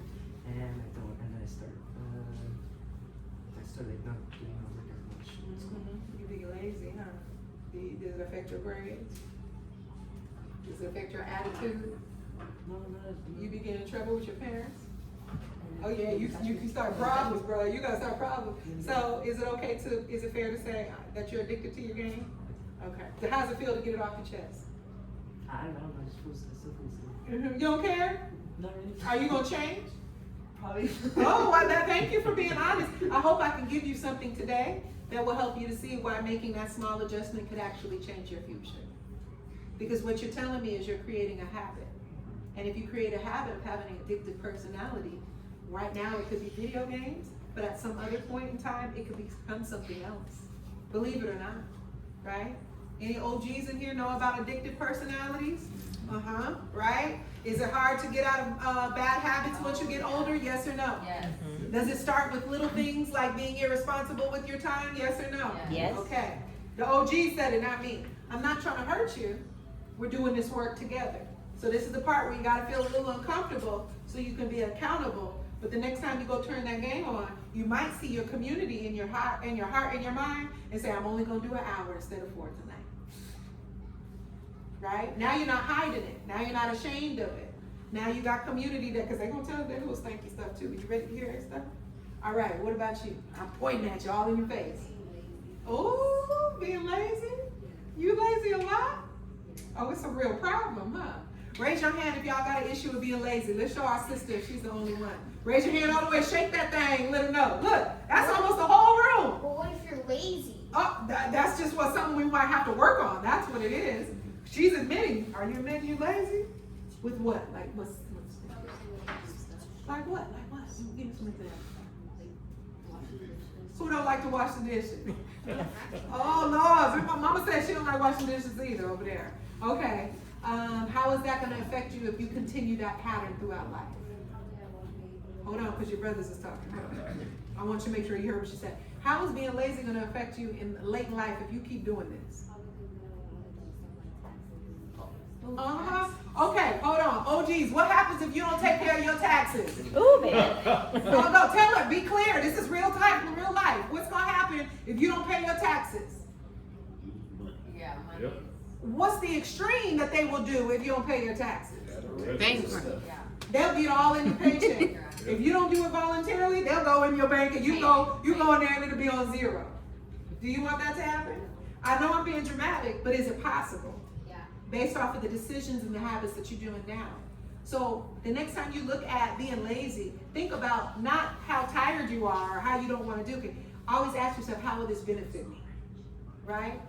Speaker 12: And I start like not doing homework as much.
Speaker 1: You be lazy, huh? Does it affect your grades? Does it affect your attitude?
Speaker 12: No, not as much.
Speaker 1: You be getting in trouble with your parents? Oh yeah, you can start problems, bro. You gotta start problems. So is it fair to say that you're addicted to your game? Okay. So how's it feel to get it off your chest?
Speaker 12: I don't know. I still feel
Speaker 1: You don't care?
Speaker 12: Not really.
Speaker 1: Are you gonna change?
Speaker 12: Probably.
Speaker 1: Oh, well, thank you for being honest. I hope I can give you something today that will help you to see why making that small adjustment could actually change your future. Because what you're telling me is you're creating a habit. And if you create a habit of having an addictive personality, right now it could be video games, but at some other point in time, it could become something else. Believe it or not, right? Any OGs in here know about addictive personalities? Right? Is it hard to get out of bad habits once you get older? Yes or no?
Speaker 4: Yes.
Speaker 1: Does it start with little things like being irresponsible with your time? Yes or no?
Speaker 2: Yes.
Speaker 1: Okay. The OG said it, not me. I'm not trying to hurt you. We're doing this work together. So this is the part where you got to feel a little uncomfortable so you can be accountable. But the next time you go turn that game on, you might see your community in your heart and your mind and say, I'm only going to do an hour instead of 4 tonight. Right? Now you're not hiding it. Now you're not ashamed of it. Now you got community there, because they're going to tell you their little stanky stuff too. You ready to hear that stuff? All right, what about you? I'm pointing at you all in your face. Oh, being lazy? You lazy a lot? Oh, it's a real problem, huh? Raise your hand if y'all got an issue with being lazy. Let's show our sister if she's the only one. Raise your hand all the way, shake that thing, let her know. Look, that's almost the whole room.
Speaker 11: But what if you're lazy?
Speaker 1: Oh, that's just something we might have to work on. That's what it is. She's admitting. Are you admitting you lazy? With what? Like what's like what? Like what? Give me some examples. Who don't like to wash the dishes? Oh Lord, my mama said she don't like washing dishes either over there. Okay. How is that going to affect you if you continue that pattern throughout life? Hold on, because your brothers is talking. I want you to make sure you heard what she said. How is being lazy going to affect you in late life if you keep doing this? Okay, hold on. Oh geez, what happens if you don't take care of your taxes?
Speaker 2: Ooh, man.
Speaker 1: No, tell her. Be clear. This is real time in real life. What's going to happen if you don't pay your taxes?
Speaker 4: Yeah, money.
Speaker 9: Yep.
Speaker 1: What's the extreme that they will do if you don't pay your taxes?
Speaker 12: Bankrupt.
Speaker 4: Yeah.
Speaker 1: They'll get all in the paycheck. If you don't do it voluntarily, they'll go in your bank and you go in there and it'll be on zero. Do you want that to happen? I know I'm being dramatic, but is it possible?
Speaker 11: Yeah.
Speaker 1: Based off of the decisions and the habits that you're doing now. So the next time you look at being lazy, think about not how tired you are or how you don't want to do it. Always ask yourself, how will this benefit me? Right?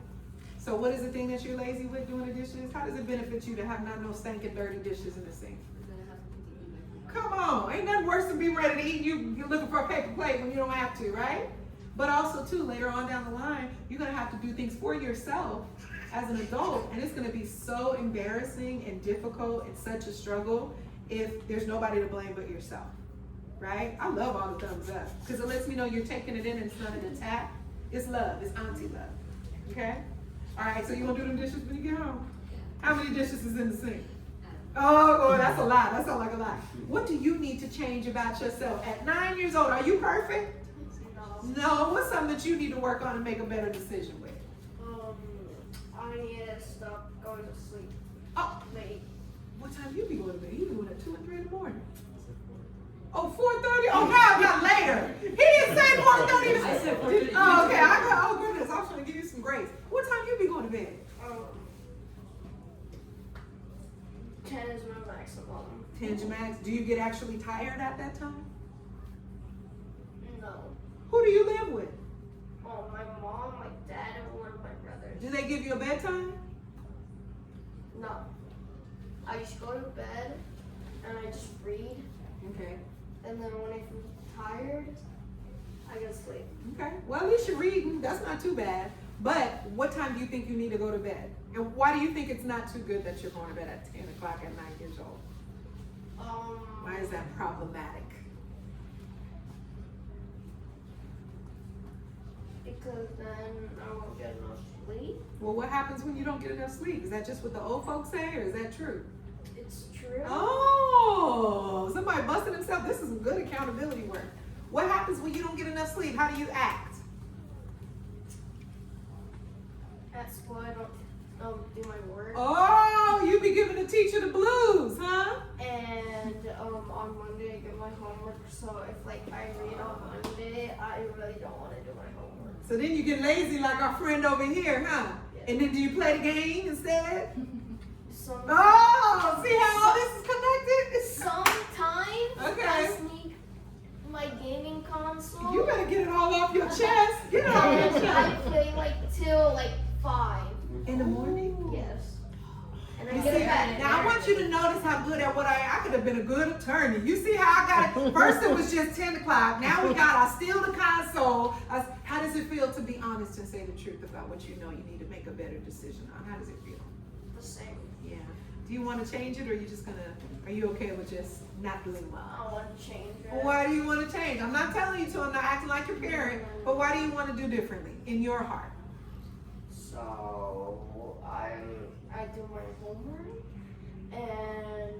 Speaker 1: So what is the thing that you're lazy with doing the dishes? How does it benefit you to have not no stinking dirty dishes in the sink? Come on, ain't nothing worse than being ready to eat. You're looking for a paper plate when you don't have to, right? But also too, later on down the line, you're gonna have to do things for yourself as an adult, and it's gonna be so embarrassing and difficult and such a struggle if there's nobody to blame but yourself, right? I love all the thumbs up, because it lets me know you're taking it in and it's not an attack. It's love, it's auntie love, okay? All right, so you gonna do them dishes when you get home? How many dishes is in the sink? Oh, that's a lot. That sounds like a lot. What do you need to change about yourself? At 9 years old, are you perfect? No. What's something that you need to work on and make a better decision with?
Speaker 11: I need to stop going to sleep late.
Speaker 1: What time you be going to bed? You be going at 2 and 3 in the morning. Oh, 4:30? Oh, God, not later. He didn't say 4:30.
Speaker 12: I said 4:30.
Speaker 1: Oh, okay. Oh, goodness. I was trying to give you some grace. What time you be going to bed?
Speaker 11: 10 is my maximum.
Speaker 1: 10's your max. Do you get actually tired at that time?
Speaker 11: No.
Speaker 1: Who do you live with?
Speaker 11: Oh, my mom, my dad, and one of my brothers.
Speaker 1: Do they give you a bedtime?
Speaker 11: No. I just go to bed and I just read.
Speaker 1: Okay.
Speaker 11: And then when I feel tired, I go to sleep.
Speaker 1: Okay. Well, at least you're reading. That's not too bad. But what time do you think you need to go to bed? And why do you think it's not too good that you're going to bed at 10 o'clock at 9 years old? Why is that problematic?
Speaker 11: Because then I won't get enough sleep.
Speaker 1: Well, what happens when you don't get enough sleep? Is that just what the old folks say, or is that true?
Speaker 11: It's true.
Speaker 1: Oh, somebody busted themselves. This is some good accountability work. What happens when you don't get enough sleep? How do you act?
Speaker 11: At school, I don't do my work.
Speaker 1: Oh, you be giving the teacher the blues, huh?
Speaker 11: And on Monday I get my homework. So if like I read on Monday, I really don't want to do my homework.
Speaker 1: So then you get lazy like our friend over here, huh?
Speaker 11: Yeah.
Speaker 1: And then do you play the game instead?
Speaker 11: Sometimes,
Speaker 1: Oh, see how all this is connected?
Speaker 11: sometimes
Speaker 1: Okay.
Speaker 11: I sneak my gaming console.
Speaker 1: You better get it all off your chest. Get it off your
Speaker 11: And I
Speaker 1: chest.
Speaker 11: play till 5.
Speaker 1: In the morning?
Speaker 11: Yes. And I
Speaker 1: You
Speaker 11: get
Speaker 1: see,
Speaker 11: it back.
Speaker 1: now I want you to notice how good at what I could have been a good attorney. You see how I got it? First it was just 10 o'clock. Now we got, I steal the console. How does it feel to be honest and say the truth about what you know you need to make a better decision on? How does it feel?
Speaker 11: The same.
Speaker 1: Yeah. Do you want to change it, or are you okay with just not doing well?
Speaker 11: I want to change it.
Speaker 1: Well, why do you want to change? I'm not telling you to, I'm not acting like your parent, but why do you want to do differently in your heart?
Speaker 11: So I do my homework and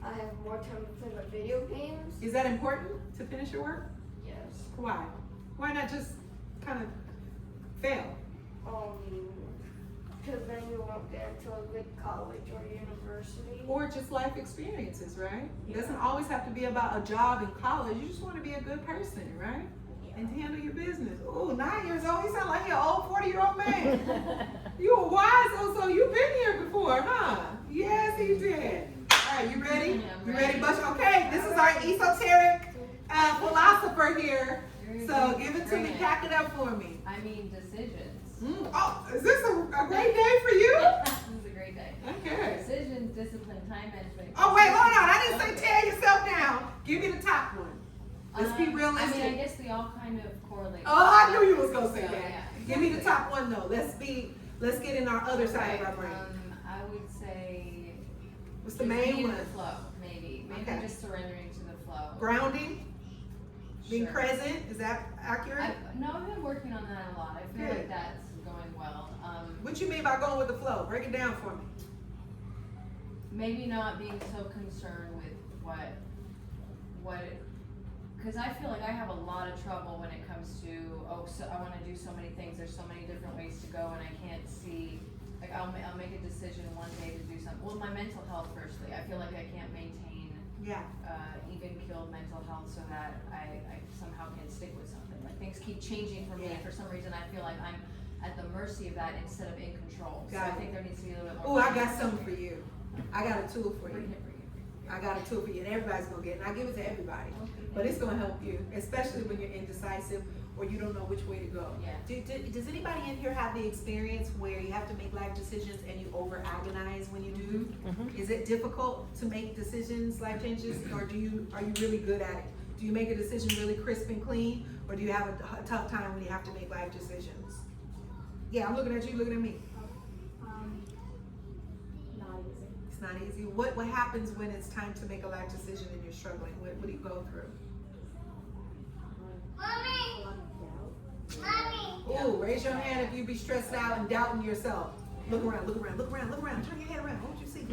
Speaker 11: I have more time to play my video games.
Speaker 1: Is that important to finish your work?
Speaker 11: Yes.
Speaker 1: Why? Why not just kind of fail?
Speaker 11: Because then you won't get into a good college or university.
Speaker 1: Or just life experiences, right? It
Speaker 11: Yeah.
Speaker 1: doesn't always have to be about a job in college. You just want to be a good person, right?
Speaker 11: Yeah.
Speaker 1: And handle your business. Oh, 9 years old. You sound like you're an old 40-year-old man. You were wise, so you've been here before, huh? Yes, he did. All right, you ready?
Speaker 4: Yeah, I'm
Speaker 1: You
Speaker 4: ready.
Speaker 1: ready, Bush? Okay, this is our esoteric philosopher here. So give it to me. Pack it up for me.
Speaker 4: I mean, decisions.
Speaker 1: Oh, is this a great day for you?
Speaker 4: This is a great day.
Speaker 1: Okay.
Speaker 4: Decisions, discipline, time management.
Speaker 1: Oh, wait, hold on. I didn't say tear yourself down. Give me the top one. Let's be
Speaker 4: I
Speaker 1: realistic.
Speaker 4: mean, I guess they all kind of correlate.
Speaker 1: Oh, I knew you was gonna say
Speaker 4: So,
Speaker 1: that.
Speaker 4: yeah,
Speaker 1: Give me the
Speaker 4: exactly.
Speaker 1: top one though. Let's get in our other side of our brain.
Speaker 4: I would say.
Speaker 1: What's the
Speaker 4: just
Speaker 1: main
Speaker 4: being in
Speaker 1: one?
Speaker 4: the flow, maybe. Maybe
Speaker 1: Okay.
Speaker 4: just surrendering to the flow.
Speaker 1: Grounding, being
Speaker 4: Sure.
Speaker 1: present. Is that accurate?
Speaker 4: I've been working on that a lot. I feel
Speaker 1: Good.
Speaker 4: like that's going well.
Speaker 1: What you mean by going with the flow? Break it down for me.
Speaker 4: Maybe not being so concerned with because I feel like I have a lot of trouble when it comes to, so I want to do so many things, there's so many different ways to go, and I can't see, like I'll make a decision one day to do something. Well, my mental health firstly, I feel like I can't maintain
Speaker 1: Yeah.
Speaker 4: even keeled mental health so that I somehow can stick with something. Like things keep changing for me, and for some reason I feel like I'm at the mercy of that instead of in control. So I
Speaker 1: Got it.
Speaker 4: think there needs to be a little bit
Speaker 1: Oh,
Speaker 4: more.
Speaker 1: I got something for you. I got a tool for you.
Speaker 4: Bring it.
Speaker 1: I got a tool for you, and everybody's gonna get it. And I give it to everybody, but it's gonna help you, especially when you're indecisive or you don't know which way to go.
Speaker 4: Yeah.
Speaker 1: Does anybody in here have the experience where you have to make life decisions and you over agonize when you do?
Speaker 2: Mhm.
Speaker 1: Is it difficult to make decisions, life changes, or are you really good at it? Do you make a decision really crisp and clean, or do you have a tough time when you have to make life decisions? Yeah, I'm looking at you, looking at me.
Speaker 3: Not easy.
Speaker 1: It's not easy. What happens when it's time to make a life decision and you're struggling? What do you go through?
Speaker 3: A lot of doubt.
Speaker 1: Ooh, raise your hand if you be stressed out and doubting yourself. Look around, look around, look around, look around. Turn your head around. What you see?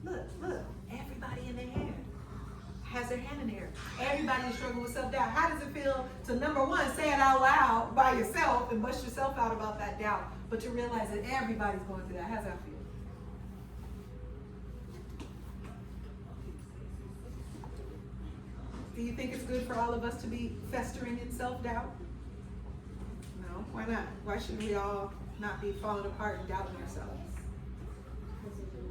Speaker 1: Look. Everybody in their hand has their hand in there. Everybody is struggling with self-doubt. How does it feel to, number one, say it out loud by yourself and bust yourself out about that doubt, but to realize that everybody's going through that? How's that feel? Do you think it's good for all of us to be festering in self-doubt? No, why not? Why shouldn't we all not be falling apart and doubting ourselves?
Speaker 3: Because if you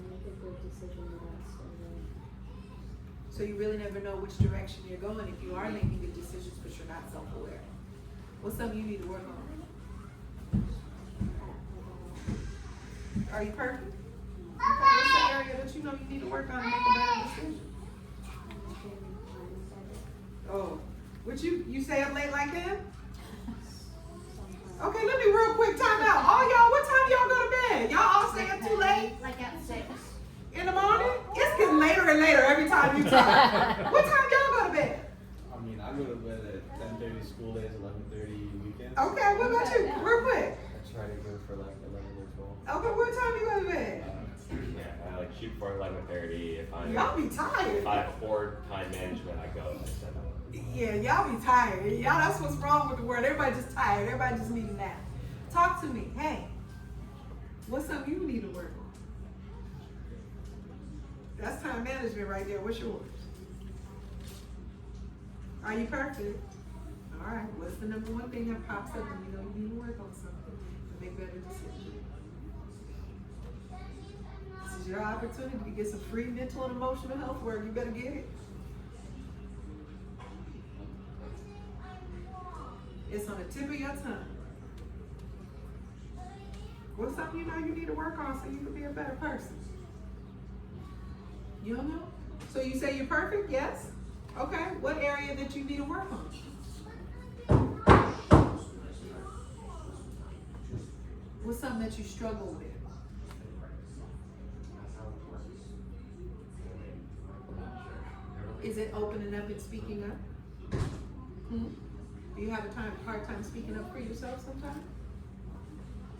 Speaker 3: make a good decision without studying.
Speaker 1: So you really never know which direction you're going if you are making good decisions, but you're not self-aware. What's something you need to work on? Are you perfect? Okay, what's the area that you know you need to work on to make a better decision? Oh, would you stay up late like them? Okay, let me real quick time out. All y'all, what time y'all go to bed? Y'all all stay up too late?
Speaker 3: Like at 6.
Speaker 1: In the morning? It's getting later and later every time you talk. What time y'all go to bed?
Speaker 7: I mean, I go to bed at 10:30 school days, 11:30 weekends.
Speaker 1: Okay, what about you? Real quick.
Speaker 6: I try to go for like 11 or 12.
Speaker 1: Okay, what time you go to bed?
Speaker 15: Yeah, I like shoot for 11:30.
Speaker 1: Y'all be tired.
Speaker 15: If I have poor time management, I go at 7.
Speaker 1: Yeah, y'all be tired. Y'all, that's what's wrong with the world. Everybody just tired. Everybody just need a nap. Talk to me. Hey, what's something you need to work on? That's time management right there. What's yours? Are you perfect? All right. What's the number one thing that pops up when you know you need to work on something to make better decisions? This is your opportunity to get some free mental and emotional health work. You better get it. It's on the tip of your tongue. What's something you know you need to work on so you can be a better person? You don't know? So you say you're perfect? Yes? Okay. What area that you need to work on? What's something that you struggle with? Is it opening up and speaking up? Do you have a hard time speaking up for yourself sometimes?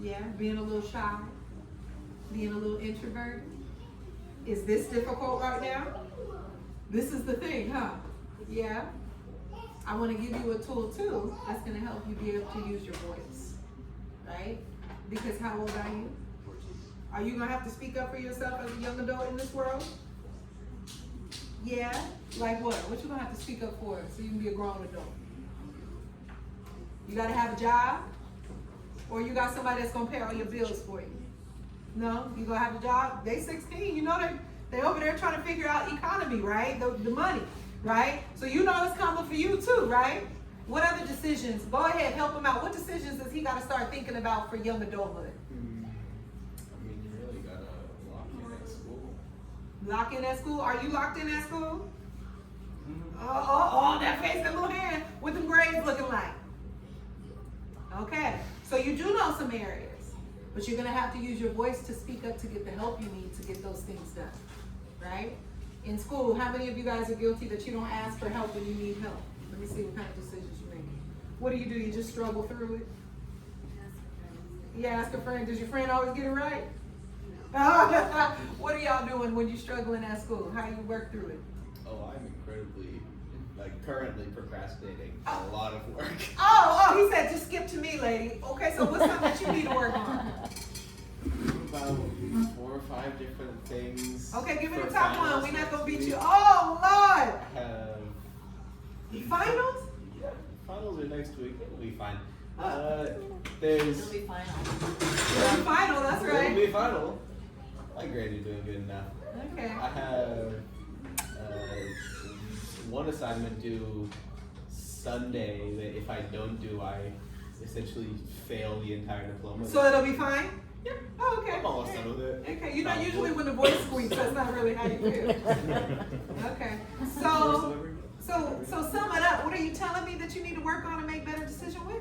Speaker 1: Yeah, being a little shy, being a little introverted. Is this difficult right now? This is the thing, huh? Yeah. I want to give you a tool too that's going to help you be able to use your voice, right? Because how old are you? Are you going to have to speak up for yourself as a young adult in this world? Yeah? Like what? What you going to have to speak up for so you can be a grown adult? You got to have a job? Or you got somebody that's going to pay all your bills for you? No? You going to have a job? They 16. You know they over there trying to figure out economy, right? The money, right? So you know it's coming for you too, right? What other decisions? Go ahead, help him out. What decisions does he got to start thinking about for young adulthood?
Speaker 7: I mean, you really got to lock in at school.
Speaker 1: Lock in at school? Are you locked in at school? Oh, that face, that little hand. What them grades looking like? Okay, so you do know some areas, but you're gonna have to use your voice to speak up to get the help you need to get those things done, right? In school, how many of you guys are guilty that you don't ask for help when you need help? Let me see what kind of decisions you make. What do? You just struggle through it? You ask a friend. Does your friend always get it right? What are y'all doing when you're struggling at school? How do you work through it?
Speaker 7: Oh, I'm incredibly, currently procrastinating a lot of work.
Speaker 1: Oh, he said, just skip to me, lady. Okay, so what's something that you need to work on?
Speaker 7: About 4 or 5 different things.
Speaker 1: Okay, give me the top one. We're not going to beat you. Oh, Lord.
Speaker 7: I have...
Speaker 1: Finals?
Speaker 7: Yeah, finals are next week. It'll be fine. There's...
Speaker 4: It'll be final.
Speaker 1: It'll be final, that's right.
Speaker 7: It'll be final. My grades are doing good enough.
Speaker 1: Okay.
Speaker 7: I have one assignment due Sunday that if I don't do, I essentially fail the entire diploma.
Speaker 1: So it'll be fine?
Speaker 7: Yeah.
Speaker 1: Oh, okay.
Speaker 7: I'm almost done with it.
Speaker 1: Okay, you know, usually when the voice squeaks, that's not really how you feel. Okay, so sum it up. What are you telling me that you need to work on and make better decisions with?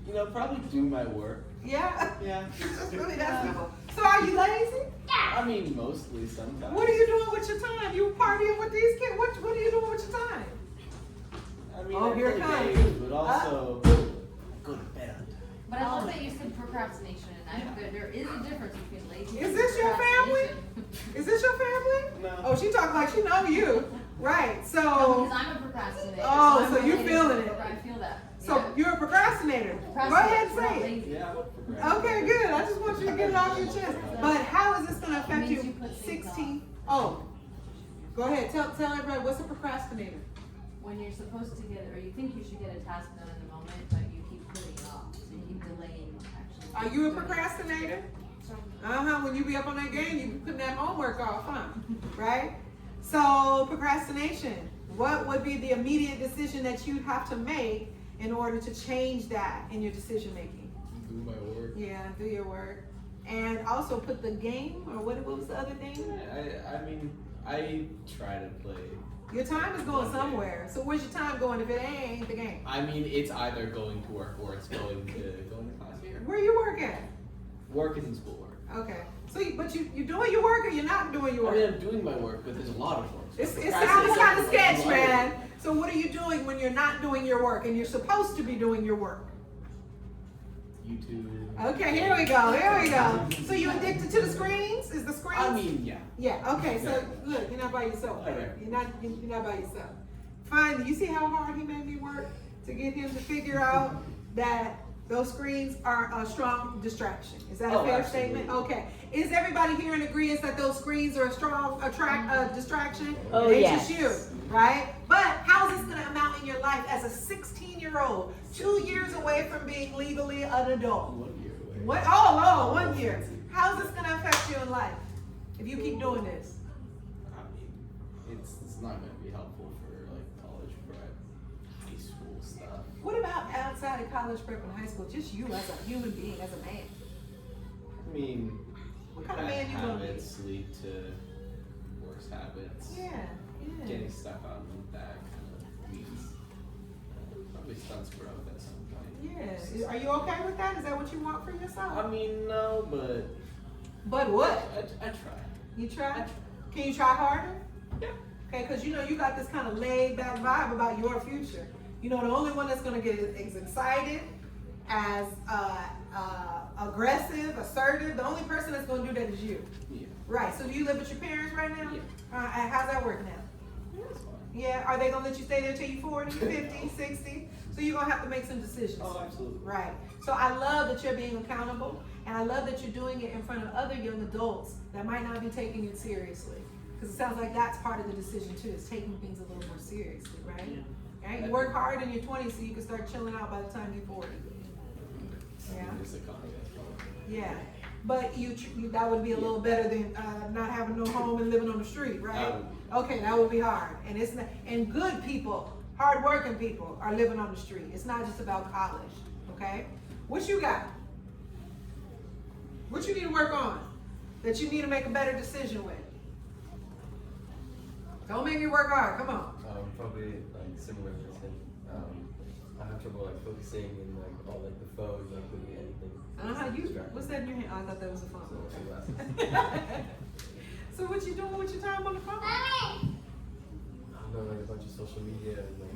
Speaker 7: You know, probably do my work.
Speaker 1: Yeah?
Speaker 7: Yeah.
Speaker 1: It's really that simple. So are you lazy?
Speaker 7: I mean, mostly sometimes.
Speaker 1: What are you doing with your time? You partying with these kids? What are you doing with your time?
Speaker 7: I mean,
Speaker 1: Oh,
Speaker 7: I
Speaker 1: here
Speaker 7: play
Speaker 1: it comes.
Speaker 7: games, but also go to bed on time.
Speaker 4: But I love that you said procrastination, and there is a difference between lazy and
Speaker 1: Is this your family?
Speaker 4: procrastination.
Speaker 1: Is this your family?
Speaker 7: No.
Speaker 1: Oh, she talking like she know you. Right, so.
Speaker 4: No, because I'm a procrastinator.
Speaker 1: Oh,
Speaker 4: I'm
Speaker 1: so you
Speaker 4: related
Speaker 1: feeling
Speaker 4: to
Speaker 1: it.
Speaker 4: I feel that.
Speaker 1: So
Speaker 4: Yeah.
Speaker 1: you're a procrastinator. Go ahead and say it.
Speaker 4: Lazy.
Speaker 7: Yeah.
Speaker 1: Okay, good. I just want you to get it off your chest. But how is this going to affect
Speaker 4: Means
Speaker 1: you?
Speaker 4: you put things
Speaker 1: 16. Oh, go ahead. Tell everybody what's a procrastinator.
Speaker 4: When you're supposed to get, or you think you should get a task done in the moment, but you keep putting it off, so you keep delaying actually.
Speaker 1: Are you a procrastinator? When you be up on that game, you be putting that homework off, huh? Right? So procrastination. What would be the immediate decision that you'd have to make in order to change that in your decision making?
Speaker 6: Do my work.
Speaker 1: Yeah, do your work. And also put the game, or what was the other thing?
Speaker 7: I mean, I try to play.
Speaker 1: Your time is going somewhere. So where's your time going if it ain't the game?
Speaker 7: I mean, it's either going to work or it's going to class here.
Speaker 1: Where you work at?
Speaker 7: Work isn't schoolwork.
Speaker 1: Okay. So, but you doing your work or you're not doing your
Speaker 7: I
Speaker 1: work?
Speaker 7: mean, I'm doing my work, but there's a lot of work.
Speaker 1: It sounds kind of sketch, man. So what are you doing when you're not doing your work and you're supposed to be doing your work?
Speaker 7: YouTube.
Speaker 1: Okay, here we go. So you addicted to the screens? Is the screens?
Speaker 7: I mean, yeah.
Speaker 1: Yeah, okay, so look, you're not by yourself.
Speaker 7: All right.
Speaker 1: You're not by yourself. Finally, you see how hard he made me work to get him to figure out that those screens are a strong distraction. Is that a fair statement? Okay. Is everybody here in agreement that those screens are a strong distraction?
Speaker 2: Oh,
Speaker 1: It ain't
Speaker 2: yes.
Speaker 1: just you, right? But how is this going to amount in your life as a 16-year-old, 2 years away from being legally an adult?
Speaker 7: 1 year away.
Speaker 1: What? Oh, 1 year. How's this going to affect you in life if you keep doing this?
Speaker 7: I mean, it's not going to be helpful for like college prep, high school stuff.
Speaker 1: What about outside of college prep and high school? Just you as a human being, as a man.
Speaker 7: I mean,
Speaker 1: What kind of
Speaker 7: bad
Speaker 1: man you gonna be?
Speaker 7: habits lead to worse habits.
Speaker 1: Yeah.
Speaker 7: Getting stuff out of that kind of means probably stunts growth at some point.
Speaker 1: Yeah. Are you okay with that? Is that what you want for yourself?
Speaker 7: I mean, no, but
Speaker 1: But what?
Speaker 7: I try.
Speaker 1: You try? Can you try harder?
Speaker 7: Yeah.
Speaker 1: Okay, because you know you got this kind of laid back vibe about your future. You know, the only one that's going to get as excited, as aggressive, assertive, the only person that's going to do that is you.
Speaker 7: Yeah.
Speaker 1: Right. So do you live with your parents right now?
Speaker 7: Yeah.
Speaker 1: How's that working out?
Speaker 7: Yeah, it's fine.
Speaker 1: Yeah. Are they going to let you stay there till you're 40, 50, 60? So you're going to have to make some decisions.
Speaker 7: Oh, absolutely.
Speaker 1: Right. So I love that you're being accountable, and I love that you're doing it in front of other young adults that might not be taking it seriously. Because it sounds like that's part of the decision too, is taking things a little more seriously, right?
Speaker 7: Yeah.
Speaker 1: Right? You work hard in your 20s so you can start chilling out by the time you're 40. Yeah.
Speaker 7: This economy, that's probably.
Speaker 1: Yeah. But that would be a little better than not having no home and living on the street, right? Okay, that would be hard. And it's not, and good people, hard-working people are living on the street. It's not just about college, okay? What you got? What you need to work on that you need to make a better decision with? Don't make me work hard. Come on.
Speaker 6: Probably like similar to him. I have trouble like focusing and like all like the phone, like could be anything.
Speaker 1: What's that in your hand? Oh, I thought that was a phone.
Speaker 6: So glasses.
Speaker 1: So what you doing with your time on the phone?
Speaker 6: I don't know, like a bunch of social media and like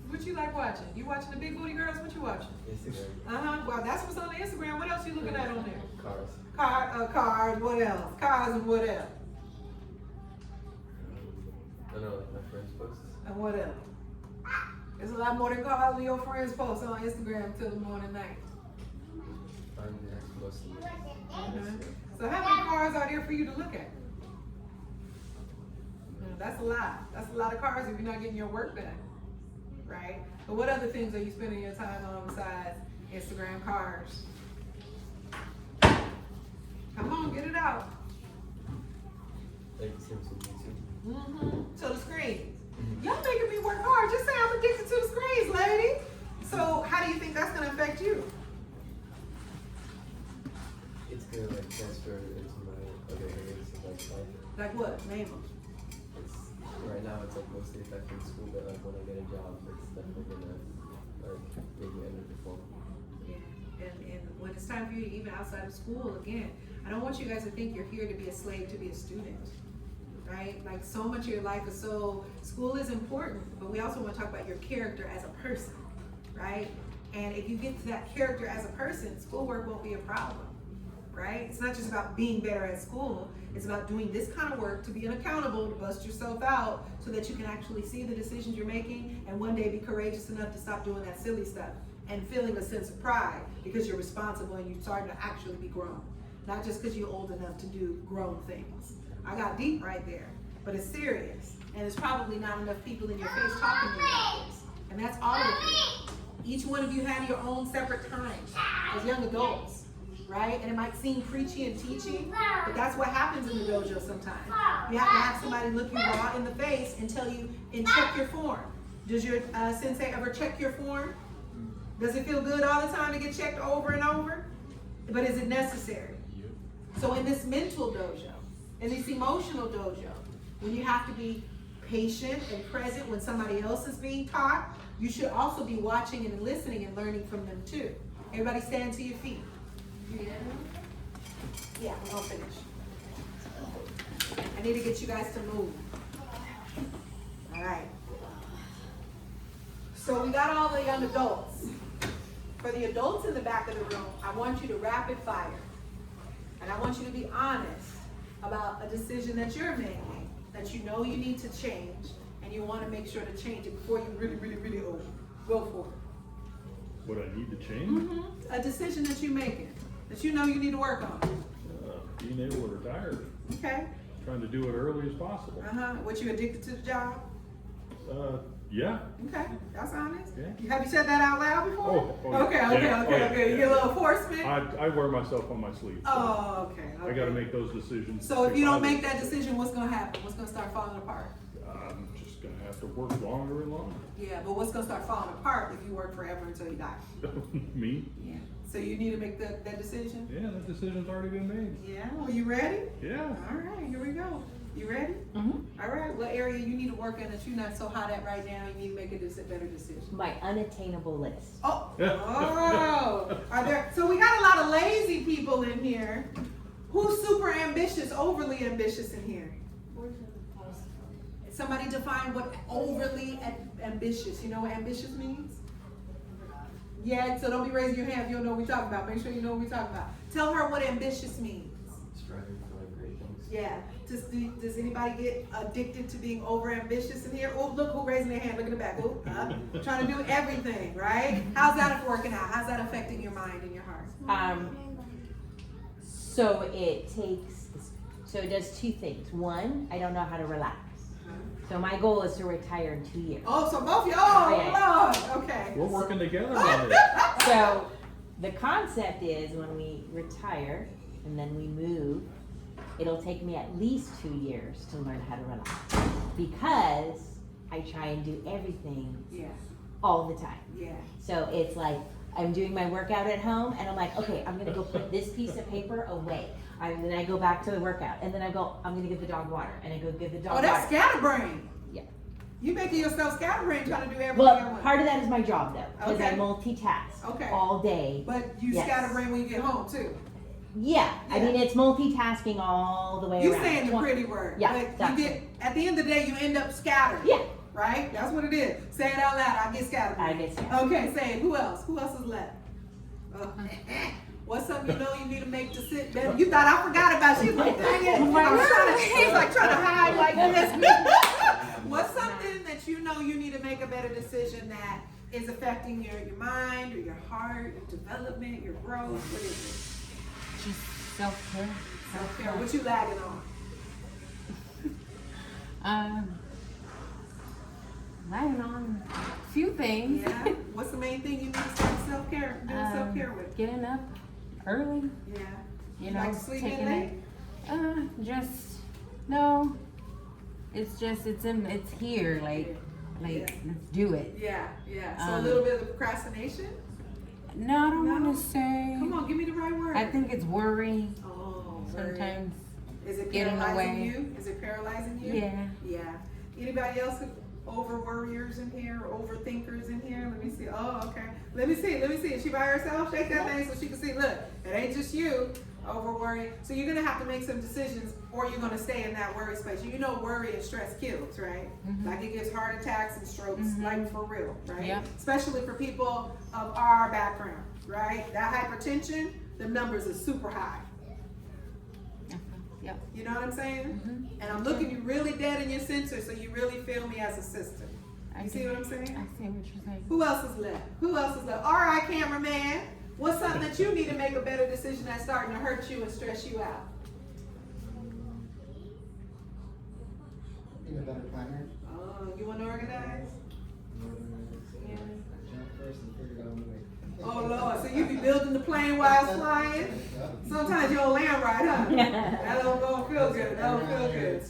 Speaker 1: What you like watching? You watching the big booty girls? What you watching?
Speaker 6: Instagram.
Speaker 1: Well, that's what's on the Instagram. What else you looking at on there?
Speaker 6: Cars.
Speaker 1: Cars. What else? Cars and what else?
Speaker 6: I don't know, like my friends' posts.
Speaker 1: And what else? There's a lot more than cars than your friends post on Instagram till the morning night.
Speaker 6: That's mostly.
Speaker 1: So how many cars are there for you to look at? That's a lot. That's a lot of cars if you're not getting your work done, right? But what other things are you spending your time on besides Instagram, cars? Come on, get it out.
Speaker 6: Like Simpsons YouTube.
Speaker 1: So the screens. Y'all making me work hard. Just say I'm addicted to the screens, lady. So how do you think that's gonna affect you?
Speaker 6: It's gonna like transfer into my other areas of like life.
Speaker 1: Like what? Name them.
Speaker 6: Right now it's like mostly affecting school, but like when I get a job, it's definitely gonna like make me underperform.
Speaker 1: Yeah, and when it's time for you, even outside of school, again, I don't want you guys to think you're here to be a slave, to be a student, right? Like so much of your life is school is important, but we also want to talk about your character as a person, right? And if you get to that character as a person, schoolwork won't be a problem, right? It's not just about being better at school. It's about doing this kind of work to be accountable, to bust yourself out so that you can actually see the decisions you're making and one day be courageous enough to stop doing that silly stuff and feeling a sense of pride because you're responsible and you're starting to actually be grown. Not just because you're old enough to do grown things. I got deep right there, but it's serious. And there's probably not enough people in your face talking to you about this. And that's all of it. Each one of you had your own separate times as young adults, right? And it might seem preachy and teachy, but that's what happens in the dojo sometimes. You have to have somebody look you raw in the face and tell you, and check your form. Does your sensei ever check your form? Does it feel good all the time to get checked over and over? But is it necessary? So in this mental dojo, in this emotional dojo, when you have to be patient and present when somebody else is being taught, you should also be watching and listening and learning from them too. Everybody stand to your feet. Yeah, we're gonna finish. I need to get you guys to move. All right. So we got all the young adults. For the adults in the back of the room, I want you to rapid fire. And I want you to be honest about a decision that you're making, that you know you need to change, and you want to make sure to change it before you really go for it.
Speaker 9: What I need to change?
Speaker 1: A decision that you're making, that you know you need to work on.
Speaker 9: Being able to retire.
Speaker 1: Okay.
Speaker 9: Trying to do it early as possible.
Speaker 1: What, you addicted to the job?
Speaker 9: Yeah.
Speaker 1: Okay, that's honest.
Speaker 9: Yeah.
Speaker 1: Have you said that out loud before?
Speaker 9: Oh,
Speaker 1: Okay.
Speaker 9: yeah.
Speaker 1: You get a little enforcement?
Speaker 9: I wear myself on my sleeve. So
Speaker 1: Oh, okay.
Speaker 9: I got to make those decisions.
Speaker 1: So if you don't make that decision, what's going to happen? What's going to start falling apart?
Speaker 9: I'm just going to have to work longer and longer.
Speaker 1: Yeah, but what's going to start falling apart if you work forever until you die?
Speaker 9: Me?
Speaker 1: Yeah. So you need to make that decision?
Speaker 9: Yeah, that decision's already been made.
Speaker 1: Yeah. Well, you ready?
Speaker 9: Yeah.
Speaker 1: All right, here we go. You ready? All right. What area you need to work in that you're not so hot at right now? You need to make a better decision.
Speaker 2: My unattainable list.
Speaker 1: Oh. Are there? So we got a lot of lazy people in here. Who's super ambitious, overly ambitious in here? Somebody define what overly ambitious. You know what ambitious means? Yeah. So don't be raising your hand if you don't know what we're talking about. Make sure you know what we're talking about. Tell her what ambitious means.
Speaker 6: Striving for like great things.
Speaker 1: Yeah. Does anybody get addicted to being over ambitious in here? Oh, look who raising their hand. Look at the back. Oh, trying to do everything, right? How's that working out? How's that affecting your mind and your heart?
Speaker 2: So it does two things. One, I don't know how to relax. So my goal is to retire in 2 years.
Speaker 1: Oh, so both y'all, Lord. Okay.
Speaker 9: We're working together on it.
Speaker 2: So the concept is when we retire and then we move, it'll take me at least 2 years to learn how to relax because I try and do everything all the time.
Speaker 1: Yeah.
Speaker 2: So it's like I'm doing my workout at home and I'm like, okay, I'm gonna go put this piece of paper away. And then I go back to the workout and then I go, I'm gonna give the dog water and I go give the dog water.
Speaker 1: Oh, that's scatterbrain.
Speaker 2: Yeah.
Speaker 1: You making yourself scatterbrain trying to do everything at
Speaker 2: Well,
Speaker 1: once.
Speaker 2: part of that is my job though, because I
Speaker 1: Okay.
Speaker 2: multitask all day.
Speaker 1: But you scatterbrain when you get home too.
Speaker 2: Yeah, I mean it's multitasking all the way
Speaker 1: You
Speaker 2: around.
Speaker 1: saying the pretty word.
Speaker 2: Yeah,
Speaker 1: But you get at the end of the day you end up scattered.
Speaker 2: Yeah.
Speaker 1: Right? That's what it is. Say it out loud. I get scattered.
Speaker 2: I get scattered.
Speaker 1: Okay, say it. Who else? Who else is left? What's something you know you need to make to sit better? You thought I forgot about you. Like, dang it. She's like trying to hide like this. What's something that you know you need to make a better decision that is affecting your mind or your heart, your development, your growth? What is it?
Speaker 10: Just self-care.
Speaker 1: Self-care. What you lagging on?
Speaker 10: Lagging on a few things.
Speaker 1: Yeah. What's the main thing you need to start self-care, doing self-care with?
Speaker 10: Getting up early.
Speaker 1: Yeah.
Speaker 10: You know,
Speaker 1: like to sleep in
Speaker 10: taking
Speaker 1: late?
Speaker 10: it. No. It's just it's here. Like let's do it.
Speaker 1: Yeah. So a little bit of procrastination.
Speaker 10: No, I don't want to say.
Speaker 1: Come on, give me the right word.
Speaker 10: I think it's worry.
Speaker 1: Oh,
Speaker 10: sometimes.
Speaker 1: Is it
Speaker 10: getting
Speaker 1: paralyzing
Speaker 10: away.
Speaker 1: you? Is it paralyzing you?
Speaker 10: Yeah.
Speaker 1: Anybody else over worriers in here, or overthinkers in here? Let me see. Oh, okay. Let me see. Is she by herself? Shake that thing so she can see. Look, it ain't just you over worry. So you're gonna have to make some decisions, or you're gonna stay in that worry space. You know, worry and stress kills, right? Like it gives heart attacks and strokes, like for real, right?
Speaker 10: Yep.
Speaker 1: Especially for people of our background, right? That hypertension, the numbers are super high.
Speaker 10: Yep.
Speaker 1: You know what I'm saying? And I'm looking you really dead in your center, so you really feel me as a sister. You see what I'm saying?
Speaker 10: I see what you're saying.
Speaker 1: Who else is left? All right, cameraman. What's something that you need to make a better decision that's starting to hurt you and stress you out?
Speaker 13: Being a better planner.
Speaker 1: Oh, you want to organize?
Speaker 13: Jump first and figure it out on the way.
Speaker 1: Oh Lord, so you be building the plane while it's flying? Sometimes you don't land right, huh? That don't feel good. That don't feel good.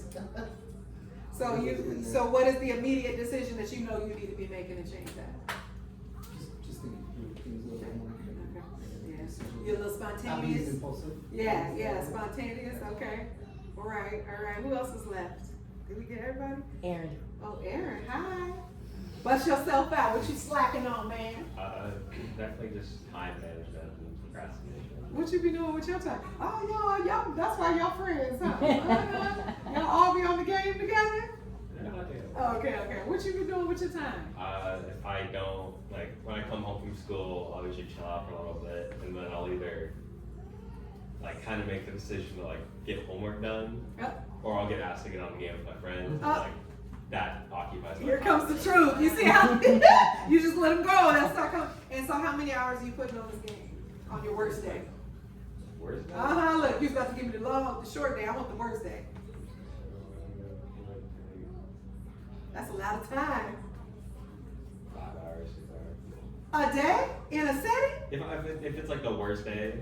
Speaker 1: So what is the immediate decision that you know you need to be making to change that?
Speaker 13: Just think things a little bit more.
Speaker 1: Yeah. You're a little spontaneous.
Speaker 13: Impulsive.
Speaker 1: Yeah, spontaneous. Okay. All right. Who else is left? Did we get everybody?
Speaker 2: Aaron.
Speaker 1: Oh, Aaron. Hi. Bust yourself out. What you slacking on, man?
Speaker 15: Definitely just time management and procrastination.
Speaker 1: What you be doing with your time? Oh, y'all. That's why y'all friends, huh? Y'all all be on the game together? Okay. What you be doing with your time?
Speaker 15: If I don't, like, when I come home from school, I'll usually chill out for a little bit, and then I'll either, like, kind of make the decision to, like, get homework done, or I'll get asked to get on the game with my friends, and, like, that occupies my
Speaker 1: Here
Speaker 15: time.
Speaker 1: comes the truth. You see how you just let them go. That's not coming. And so, how many hours are you putting on this game on your worst day?
Speaker 15: Worst day?
Speaker 1: Look, you're about to give me the short day. I want the worst day. That's a lot of time.
Speaker 15: 5 hours, 6 hours.
Speaker 1: A day in a setting?
Speaker 15: If it's like the worst day,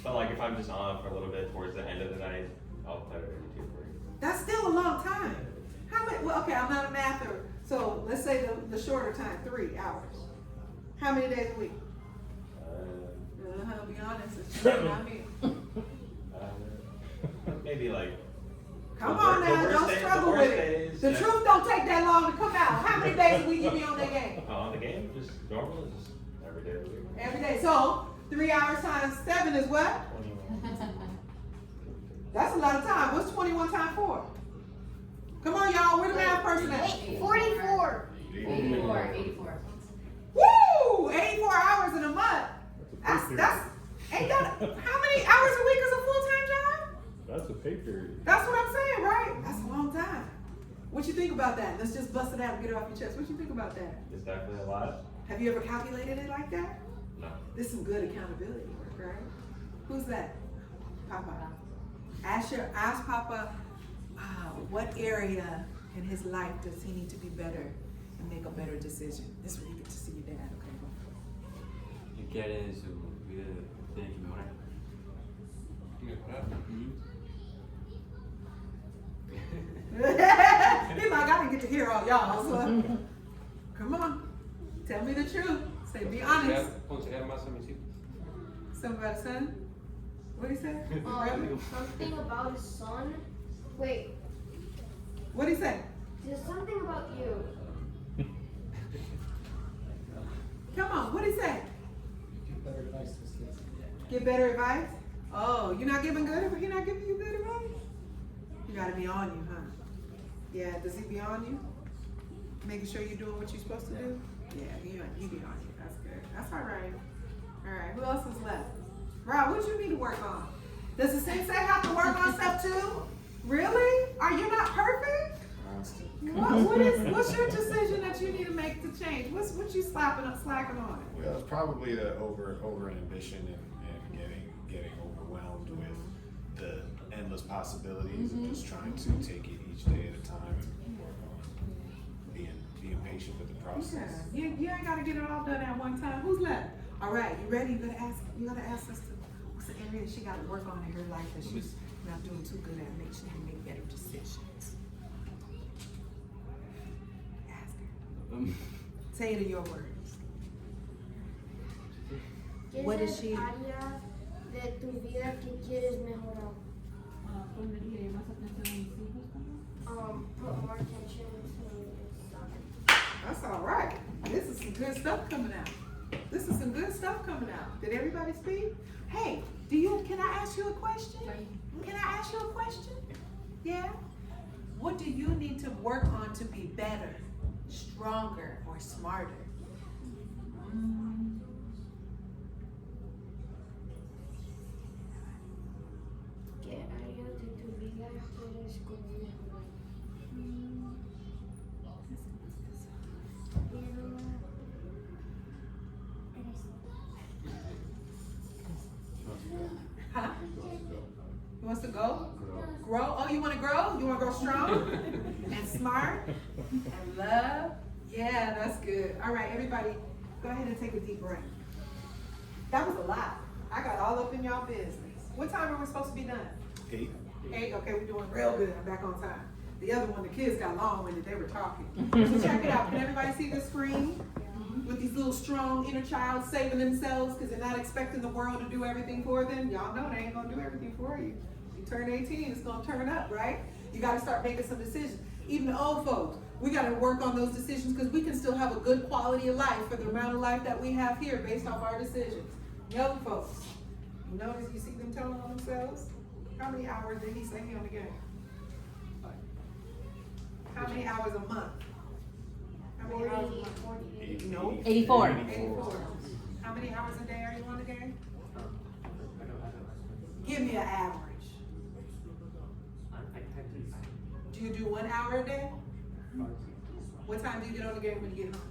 Speaker 15: but like if I'm just on for a little bit towards the end of the night, I'll play maybe 2 or 3.
Speaker 1: That's still a long time. How many? Well, okay, I'm not a mather. So let's say the shorter time, 3 hours. How many days a week? Be honest, it's not me.
Speaker 15: Maybe like.
Speaker 1: Come on now, don't struggle with it. The truth don't take that long to come out. How many days a week you be on that game?
Speaker 15: On the game, just normal, just every day of the week.
Speaker 1: Every day. So 3 hours times 7 is what?
Speaker 15: 21.
Speaker 1: That's a lot of time. What's 21 times 4? Come on, y'all. Where the math person at?
Speaker 11: 44.
Speaker 4: 84.
Speaker 1: Woo! 84 hours in a month. Ain't that, how many hours a week is a full-time job?
Speaker 9: That's a pay period.
Speaker 1: That's what I'm saying, right? That's a long time. What you think about that? Let's just bust it out and get it off your chest. What you think about that?
Speaker 15: It's definitely a lot.
Speaker 1: Have you ever calculated it like that?
Speaker 15: No.
Speaker 1: This is some good accountability work, right? Who's that? Papa. Ask Papa, what area in his life does he need to be better and make a better decision? This is where you get to see your dad, okay?
Speaker 5: ¿Qué quiere de su vida tiene que mejorar?
Speaker 1: He's like, I didn't get to hear all y'all, so come on. Tell me the truth. Say, be honest.
Speaker 14: Aconsejar más a mis hijos.
Speaker 1: Something about his son? What he say?
Speaker 11: Something about his son. Wait,
Speaker 1: What he say?
Speaker 11: there's something about you.
Speaker 1: Come on, what he say?
Speaker 13: Give better advice to his kids.
Speaker 1: Give better advice? Oh, you're not giving good advice? You're not giving you good advice? You gotta be on you, huh? Yeah, does he be on you? Making sure you're doing what you're supposed to do? Yeah, he be on you. That's good. That's all right. All right, who else is left? Rob, what you need to work on? Does the sensei have to work on stuff too? Really? Are you not perfect? What's your decision that you need to make to change? What you slacking on?
Speaker 8: Well, it's probably the over ambition and getting overwhelmed with the endless possibilities and just trying to take it each day at a time and being patient with the process.
Speaker 1: Yeah, you ain't gotta get it all done at one time. Who's left? All right, you ready? You gotta ask Sister what's the area she gotta work on in her life that she's not doing too good at. Make sure you make better decisions. Say it in your words.
Speaker 11: ¿Qué
Speaker 1: What
Speaker 11: es
Speaker 1: is she?
Speaker 11: el área de tu vida que quieres mejorar?
Speaker 3: Ponerle más atención a mis hijos también.
Speaker 11: Put more attention to soccer.
Speaker 1: That's all right. This is some good stuff coming out. This is some good stuff coming out. Did everybody speak? Hey, can I ask you a question? Can I ask you a question? Yeah? What do you need to work on to be better, stronger, or smarter?
Speaker 11: ¿Qué área de tu vida quieres mejorar?
Speaker 1: Huh? You wants to go? Grow? Oh, you want to grow? You want to grow strong and smart and love? Yeah, that's good. All right, everybody, go ahead and take a deep breath. That was a lot. I got all up in y'all business. What time are we supposed to be done?
Speaker 8: 8.
Speaker 1: 8? Okay, we're doing real good. I'm back on time. The other one, the kids got long-winded. They were talking. So check it out. Can everybody see the screen? With these little strong inner child saving themselves because they're not expecting the world to do everything for them. Y'all know they ain't gonna do everything for you. You turn 18, it's gonna turn up, right? You gotta start making some decisions. Even the old folks, we gotta work on those decisions because we can still have a good quality of life for the amount of life that we have here based off our decisions. Young folks, you notice you see them telling on themselves? How many hours did he say he on the game? How many hours a month? How many hours a month?
Speaker 11: 40.
Speaker 1: No.
Speaker 2: 84.
Speaker 1: 84. How many hours a day are you on the game? Give me an average. Do you do 1 hour a day? What time do you get on the game when you get home?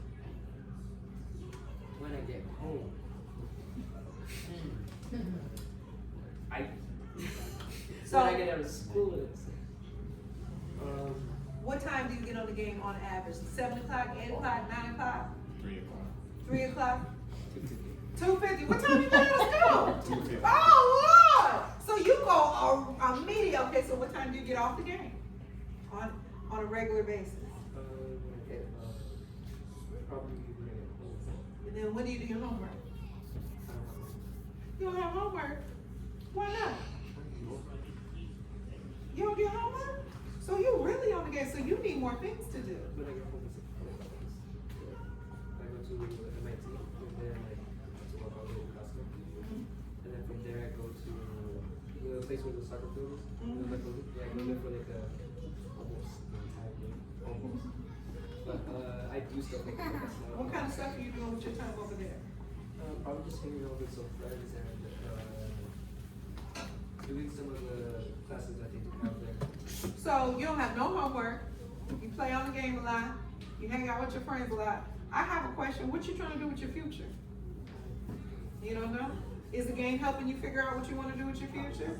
Speaker 12: When I get home,
Speaker 1: So-
Speaker 12: when I get out of school, it's
Speaker 1: What time do you get on the game on average? 7 o'clock, 8 o'clock, 9 o'clock?
Speaker 8: 3 o'clock.
Speaker 1: 3 o'clock? 2:50. What time you get out of school?
Speaker 8: 2:50.
Speaker 1: Oh, Lord! So you go immediately. Okay, so what time do you get off the game? On a regular basis?
Speaker 12: when I get probably when I get home.
Speaker 1: And then when do you do your homework? You don't have homework? Why not? You don't do homework? So you really on the game, so you need more things to do.
Speaker 12: When I get home, it's I go to MIT, and then that's what I do basketball. And then from there I go to the place where the soccer field is. I go there for like almost the entire game. Almost. But I do stuff like that.
Speaker 1: What kind of stuff are you doing with your time over there?
Speaker 12: Probably just hanging out with some friends and doing some of the classes that they do have there.
Speaker 1: So you don't have no homework, you play on the game a lot, you hang out with your friends a lot. I have a question, what you trying to do with your future? You don't know? Is the game helping you figure out what you want to do with your future?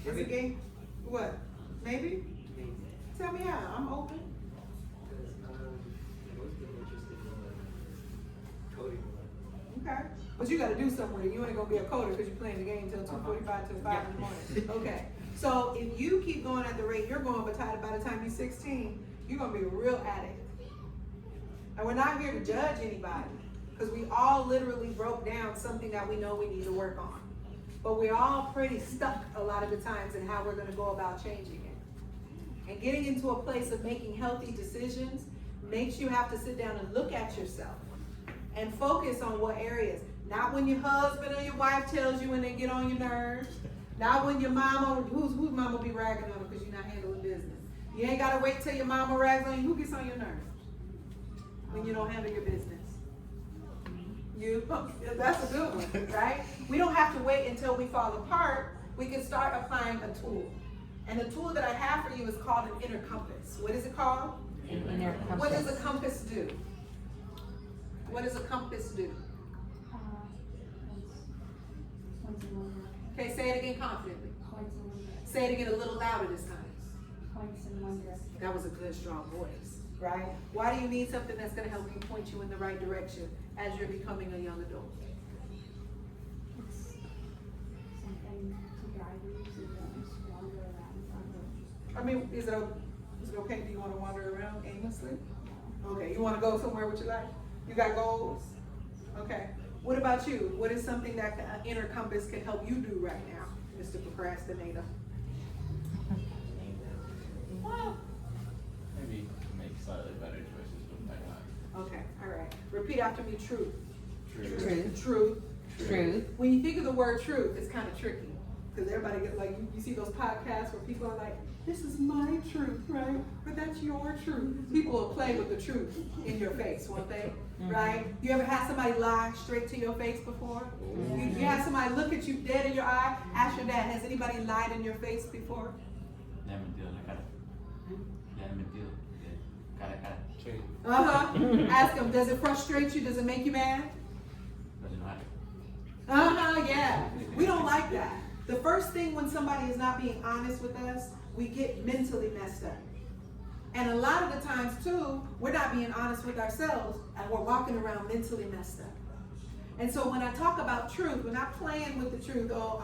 Speaker 1: Is the game, what, maybe?
Speaker 12: Maybe.
Speaker 1: Tell me how, I'm open.
Speaker 12: Because I've always been interested in coding.
Speaker 1: Okay, but you gotta do something with it. You ain't gonna be a coder because you're playing the game till 2:45 till 5 in the morning. Okay, so if you keep going at the rate you're going, but by the time you're 16, you're gonna be a real addict. And we're not here to judge anybody because we all literally broke down something that we know we need to work on. But we're all pretty stuck a lot of the times in how we're gonna go about changing it. And getting into a place of making healthy decisions makes you have to sit down and look at yourself and focus on what areas. Not when your husband or your wife tells you and they get on your nerves. Not when your mama, whose mama be ragging on you because you're not handling business. You ain't gotta wait till your mama rags on you. Who gets on your nerves? When you don't handle your business. That's a good one, right? We don't have to wait until we fall apart. We can start applying a tool. And the tool that I have for you is called an inner compass. What is it called?
Speaker 2: An inner compass.
Speaker 1: What does a compass do? What does a compass do?
Speaker 3: Points in one direction.
Speaker 1: Okay, say it again confidently.
Speaker 3: Points in one direction.
Speaker 1: Say it again a little louder this time.
Speaker 3: Points in one direction.
Speaker 1: That was a good, strong voice, right? Why do you need something that's going to help you point you in the right direction as you're becoming a young adult?
Speaker 3: It's something to guide you so you don't just wander around.
Speaker 1: I mean, is it okay? Do you want to wander around aimlessly? Okay, you want to go somewhere with your life? You got goals? Okay. What about you? What is something that Inner Compass can help you do right now, Mr. Procrastinator?
Speaker 16: Maybe make slightly better choices with my time.
Speaker 1: Okay, all right. Repeat after me, truth.
Speaker 2: Truth.
Speaker 1: Truth.
Speaker 2: Truth.
Speaker 1: When you think of the word truth, it's kind of tricky. Because everybody gets like, you see those podcasts where people are like, this is my truth, right? But that's your truth. People will play with the truth in your face, won't they? Right? You ever had somebody lie straight to your face before? You have somebody look at you dead in your eye? Ask your dad, has anybody lied in your face before? Ask him, does it frustrate you? Does it make you mad? Yeah. We don't like that. The first thing when somebody is not being honest with us, we get mentally messed up. And a lot of the times too, we're not being honest with ourselves and we're walking around mentally messed up. And so when I talk about truth, we're not playing with the truth. Oh,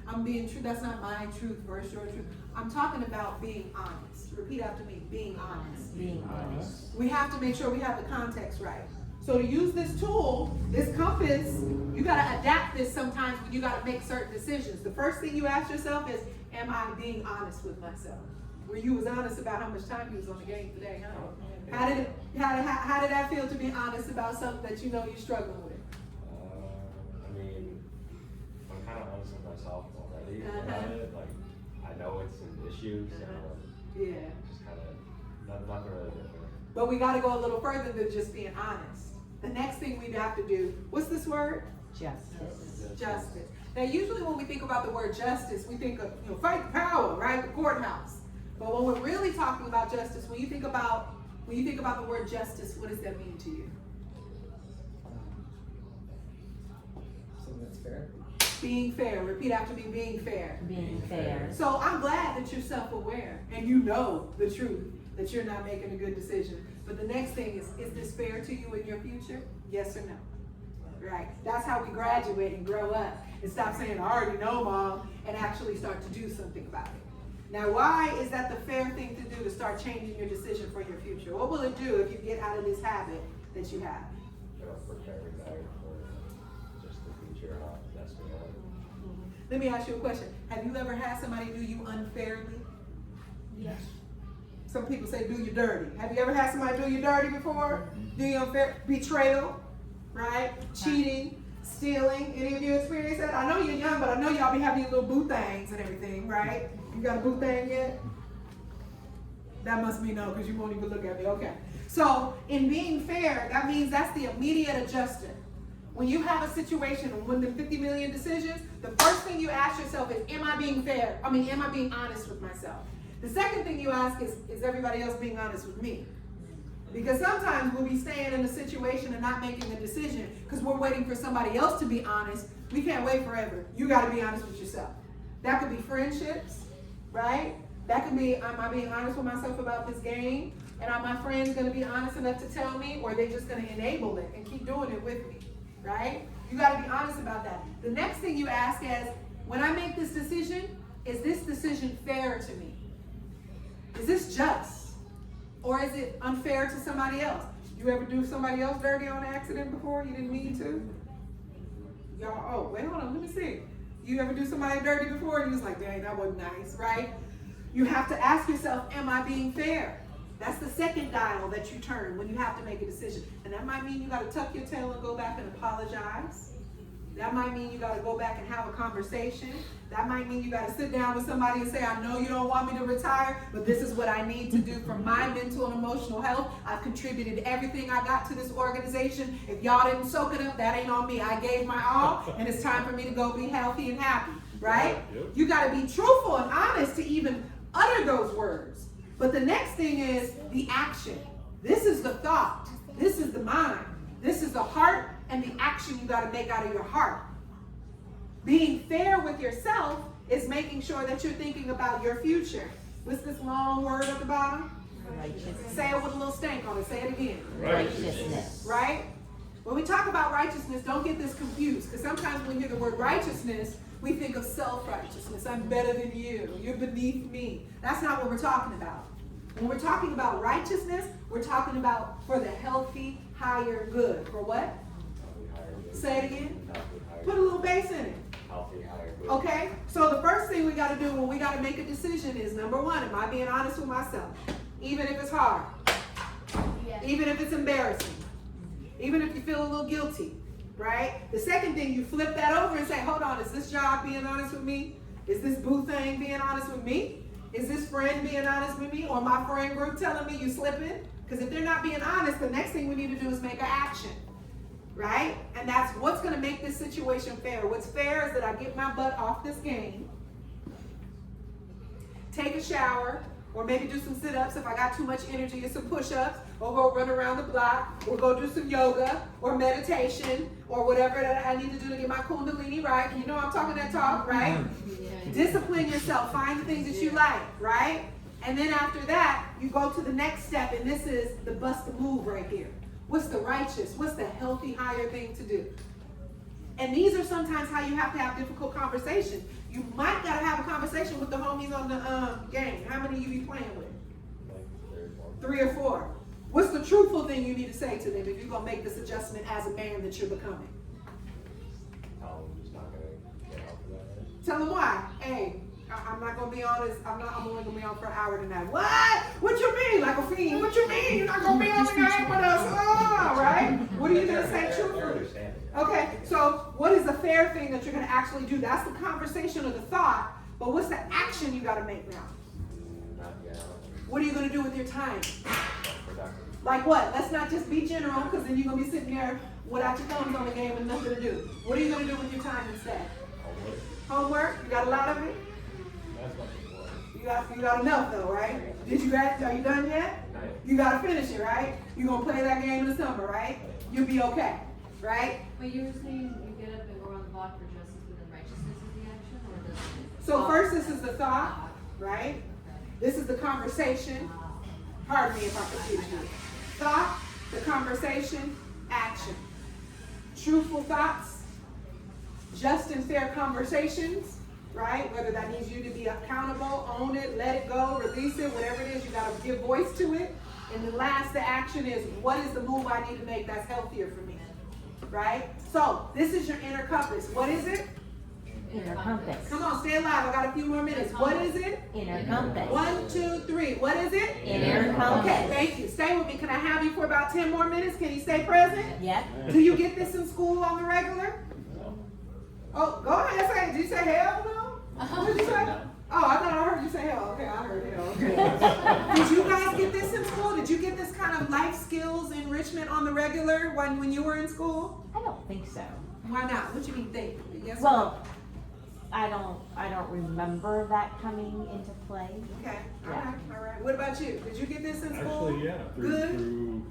Speaker 1: I'm being true. That's not my truth versus your truth. I'm talking about being honest. Repeat after me, being honest.
Speaker 2: Being honest.
Speaker 1: We have to make sure we have the context right. So to use this tool, this compass, you got to adapt this sometimes when you got to make certain decisions. The first thing you ask yourself is, am I being honest with myself? Where you was honest about how much time you was on the game today, huh? How did that feel to be honest about something that you know you're struggling with?
Speaker 15: I mean, I'm kind of honest with myself already about it. Like, I know it's an issue, so
Speaker 1: yeah,
Speaker 15: just kind of nothing really different.
Speaker 1: But we got to go a little further than just being honest. The next thing we have to do, what's this word?
Speaker 2: Justice.
Speaker 1: Justice. Now, usually when we think about the word justice, we think of, fight the power, right? The courthouse. But when we're really talking about justice, when you think about the word justice, what does that mean to you?
Speaker 13: Something that's fair.
Speaker 1: Being fair. Repeat after me, being fair.
Speaker 2: Being fair.
Speaker 1: So I'm glad that you're self-aware and you know the truth, that you're not making a good decision. But the next thing is this fair to you in your future? Yes or no? Right. That's how we graduate and grow up and stop saying, I already know, Mom, and actually start to do something about it. Now, why is that the fair thing to do, to start changing your decision for your future? What will it do if you get out of this habit that you have?
Speaker 15: It'll prepare me better for just the future, not mess me up.
Speaker 1: Let me ask you a question. Have you ever had somebody do you unfairly?
Speaker 3: Yes.
Speaker 1: Some people say do you dirty. Have you ever had somebody do you dirty before? Do you unfair? Betrayal, right? Cheating, stealing. Any of you experience that? I know you're young, but I know y'all be having your little boo things and everything, right? You got a boo thing yet? That must be no, because you won't even look at me. Okay. So in being fair, that means that's the immediate adjuster. When you have a situation and one of the 50 million decisions, the first thing you ask yourself is, am I being fair? Am I being honest with myself? The second thing you ask is everybody else being honest with me? Because sometimes we'll be staying in a situation and not making a decision because we're waiting for somebody else to be honest. We can't wait forever. You got to be honest with yourself. That could be friendships, right? That could be, am I being honest with myself about this game? And are my friends going to be honest enough to tell me, or are they just going to enable it and keep doing it with me, right? You got to be honest about that. The next thing you ask is, when I make this decision, is this decision fair to me? Is this just? Or is it unfair to somebody else? You ever do somebody else dirty on accident before? You didn't mean to? Y'all, oh, wait, hold on, let me see. You ever do somebody dirty before and you was like, dang, that wasn't nice, right? You have to ask yourself, am I being fair? That's the second dial that you turn when you have to make a decision. And that might mean you got to tuck your tail and go back and apologize. That might mean you got to go back and have a conversation. That might mean you got to sit down with somebody and say, I know you don't want me to retire, but this is what I need to do for my mental and emotional health. I've contributed everything I got to this organization. If y'all didn't soak it up, that ain't on me. I gave my all, and it's time for me to go be healthy and happy, right? Yep. You got to be truthful and honest to even utter those words. But the next thing is the action. This is the thought. This is the mind. This is the heart and the action you got to make out of your heart. Being fair with yourself is making sure that you're thinking about your future. What's this long word at the bottom? Righteousness. Say it with a little stank on it. Say it again.
Speaker 2: Righteousness.
Speaker 1: Right? When we talk about righteousness, don't get this confused. Because sometimes when we hear the word righteousness, we think of self-righteousness. I'm better than you. You're beneath me. That's not what we're talking about. When we're talking about righteousness, we're talking about for the healthy, higher good. For what? Say it again. Put a little bass in it.
Speaker 15: Healthy, higher good.
Speaker 1: Okay? So the first thing we got to do when we got to make a decision is, number one, am I being honest with myself? Even if it's hard.
Speaker 3: Yes.
Speaker 1: Even if it's embarrassing. Even if you feel a little guilty. Right? The second thing, you flip that over and say, hold on, is this job being honest with me? Is this boo thing being honest with me? Is this friend being honest with me? Or my friend group telling me you slipping? Because if they're not being honest, the next thing we need to do is make an action. Right? And that's what's going to make this situation fair. What's fair is that I get my butt off this game, take a shower, or maybe do some sit-ups if I got too much energy, and some push-ups, or go run around the block, or go do some yoga, or meditation, or whatever that I need to do to get my kundalini right. You know I'm talking that talk, right? Discipline yourself. Find the things that you like, right? And then after that, you go to the next step, and this is the bust the move right here. What's the righteous? What's the healthy, higher thing to do? And these are sometimes how you have to have difficult conversations. You might got to have a conversation with the homies on the game. How many you be playing with?
Speaker 15: Like
Speaker 1: 3 or 4. What's the truthful thing you need to say to them if you're going to make this adjustment as a man that you're becoming?
Speaker 15: I'm just not gonna get out for that.
Speaker 1: Tell them why. Hey, I'm not going to be honest. I'm only going to be on for an hour tonight. What? What you mean? Like a fiend? What you mean? You're not going to be on the game with us? Oh, right? What are you going to say truthfully? Okay, so what is the fair thing that you're going to actually do? That's the conversation or the thought. But what's the action you got to make now? What are you going to do with your time? Like what? Let's not just be general, because then you're going to be sitting there without your thumbs on the game and nothing to do. What are you going to do with your time instead? Homework? You got a lot of it? You got enough though, right? Are you done yet? You got to finish it, right? You're going to play that game in the summer, right? You'll be okay, right?
Speaker 4: But you were saying you get up and go around the block for justice, but then righteousness is the action, or does it?
Speaker 1: So first this is the thought, right? This is the conversation. Pardon me if I confuse you. Thought, the conversation, action. Truthful thoughts, just and fair conversations, right? Whether that needs you to be accountable, own it, let it go, release it, whatever it is, you got to give voice to it. And then last, the action is, what is the move I need to make that's healthier for me, right? So this is your inner compass. What is it?
Speaker 2: Inner compass.
Speaker 1: Come on, stay alive. I got a few more minutes. What is it?
Speaker 2: Inner compass.
Speaker 1: 1, 2, 3. What is it?
Speaker 2: Inner compass.
Speaker 1: Okay, thank you. Stay with me. Can I have you for about 10 more minutes? Can you stay present?
Speaker 2: Yep.
Speaker 1: Do you get this in school on the regular? Oh, go ahead. Say, did you say hell no? What did you say? Oh, I thought I heard you say hell. Okay, I heard hell. Okay. Did you guys get this in school? Did you get this kind of life skills enrichment on the regular when you were in school?
Speaker 2: I don't think so.
Speaker 1: Why not? What you mean think? Yes.
Speaker 2: Well, I don't remember that coming into play.
Speaker 1: Okay.
Speaker 2: Yeah.
Speaker 1: All right. What about you? Did you get this in school?
Speaker 9: Actually, yeah.
Speaker 1: Good.
Speaker 9: Through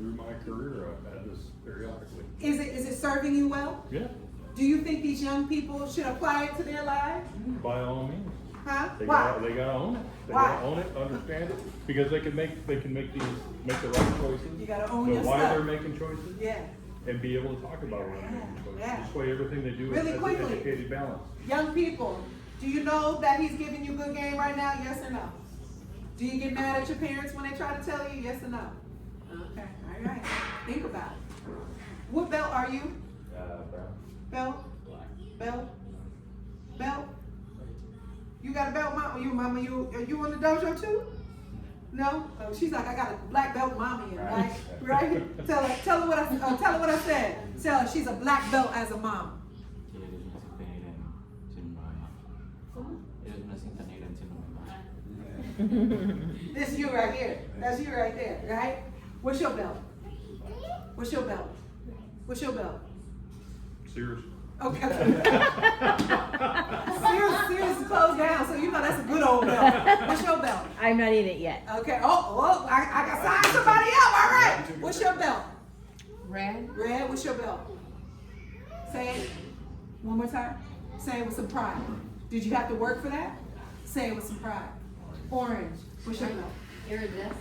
Speaker 9: my career, I've had this periodically.
Speaker 1: Is it serving you well?
Speaker 9: Yeah.
Speaker 1: Do you think these young people should apply it to their lives?
Speaker 9: By all means.
Speaker 1: Huh?
Speaker 9: They
Speaker 1: Why?
Speaker 9: gotta own it. They
Speaker 1: Why?
Speaker 9: gotta own it, understand it, because they can make the right choices.
Speaker 1: You gotta own
Speaker 9: know
Speaker 1: your
Speaker 9: why
Speaker 1: stuff.
Speaker 9: they're making choices.
Speaker 1: Yeah.
Speaker 9: And be able to talk about why they're making choices.
Speaker 1: Yeah.
Speaker 9: This way, everything they do
Speaker 1: Really
Speaker 9: has an
Speaker 1: quickly.
Speaker 9: educated balance.
Speaker 1: Young people, do you know that he's giving you good game right now? Yes or no? Do you get mad at your parents when they try to tell you? Yes or no? Okay. All right. Think about it. What belt are you?
Speaker 15: Brown.
Speaker 1: Belt? Belt? Belt? You got a belt, mama? Are you on the dojo too? No? Oh, she's like, I got a black belt mommy, right? Right? Tell her what I said. Tell her she's a black belt as a mom. This you right here. That's you right there, right? What's your belt? What's your belt? What's your belt?
Speaker 9: Sears.
Speaker 1: Okay. Sears is closed down, so you know that's a good old belt. What's your belt?
Speaker 2: I'm not in it yet.
Speaker 1: Okay. Oh, I got signed somebody up. All right. What's your belt?
Speaker 4: Red.
Speaker 1: Red. What's your belt? Say it one more time. Say it with some pride. Did you have to work for that? Say it with some pride. Orange. What's your belt?
Speaker 4: Iridescent.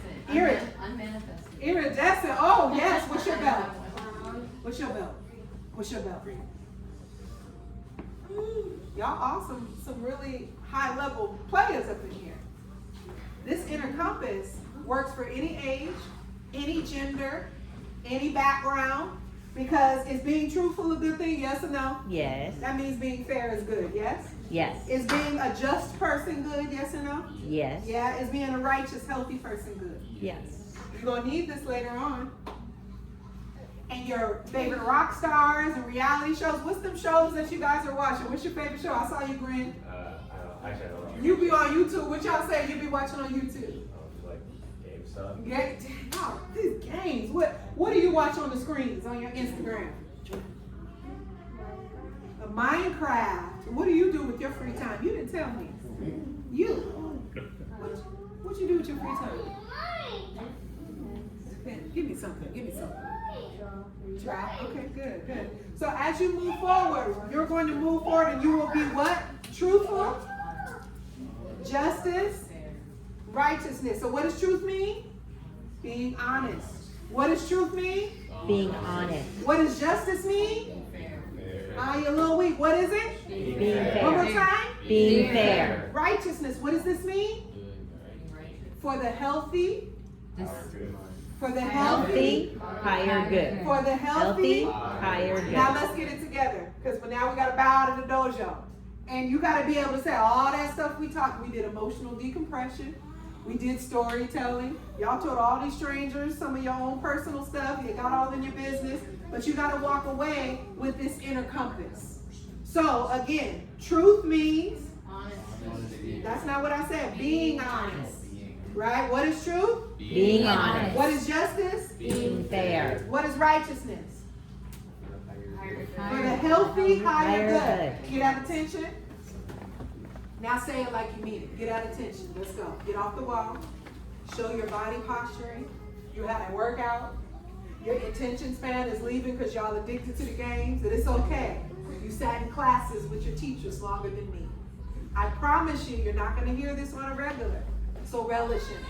Speaker 4: Unmanifested.
Speaker 1: Iridescent. Oh yes. What's your belt? What's your belt? What's your belt? Y'all awesome. Some really high level players up in here. This inner compass works for any age, any gender, any background, because is being truthful a good thing, yes or no?
Speaker 2: Yes.
Speaker 1: That means being fair is good, yes?
Speaker 2: Yes.
Speaker 1: Is being a just person good, yes or no?
Speaker 2: Yes.
Speaker 1: Yeah, is being a righteous, healthy person good?
Speaker 2: Yes.
Speaker 1: You're gonna need this later on. And your favorite rock stars and reality shows, what's them shows that you guys are watching? What's your favorite show? I saw you grin.
Speaker 15: I don't know.
Speaker 1: You be on YouTube. What y'all say you be watching on YouTube?
Speaker 15: Like game stuff.
Speaker 1: Oh, these games. What do you watch on the screens on your Instagram? Minecraft. What do you do with your free time? You didn't tell me. You. What you do with your free time? Give me something. Give me something. Draw. Okay, good, good. So as you move forward, you're going to move forward and you will be what? Truthful, justice, righteousness. So what does truth mean? Being honest. What does truth mean?
Speaker 2: Being honest.
Speaker 1: What does justice mean? You're a little weak. What is it?
Speaker 2: Being fair.
Speaker 1: One more time.
Speaker 2: Being fair.
Speaker 1: Righteousness. What does this mean? For the healthy. For the healthy.
Speaker 2: Higher good.
Speaker 1: For the healthy.
Speaker 2: Higher good.
Speaker 1: Now let's get it together, because now we got to bow out of the dojo. And you got to be able to say all that stuff we talked. We did emotional decompression. We did storytelling. Y'all told all these strangers some of your own personal stuff. You got all in your business. But you got to walk away with this inner compass. So again, truth means, that's not what I said, being honest. Right? What is truth?
Speaker 2: Being honest.
Speaker 1: What is justice?
Speaker 2: Being fair.
Speaker 1: What is righteousness? For the healthy, higher good. Get that attention? Now say it like you mean it. Get that attention. Let's go. Get off the wall. Show your body posturing. You had a workout. Your attention span is leaving because y'all addicted to the games. And it's okay. You sat in classes with your teachers longer than me. I promise you, you're not going to hear this on a regular. So relish in it.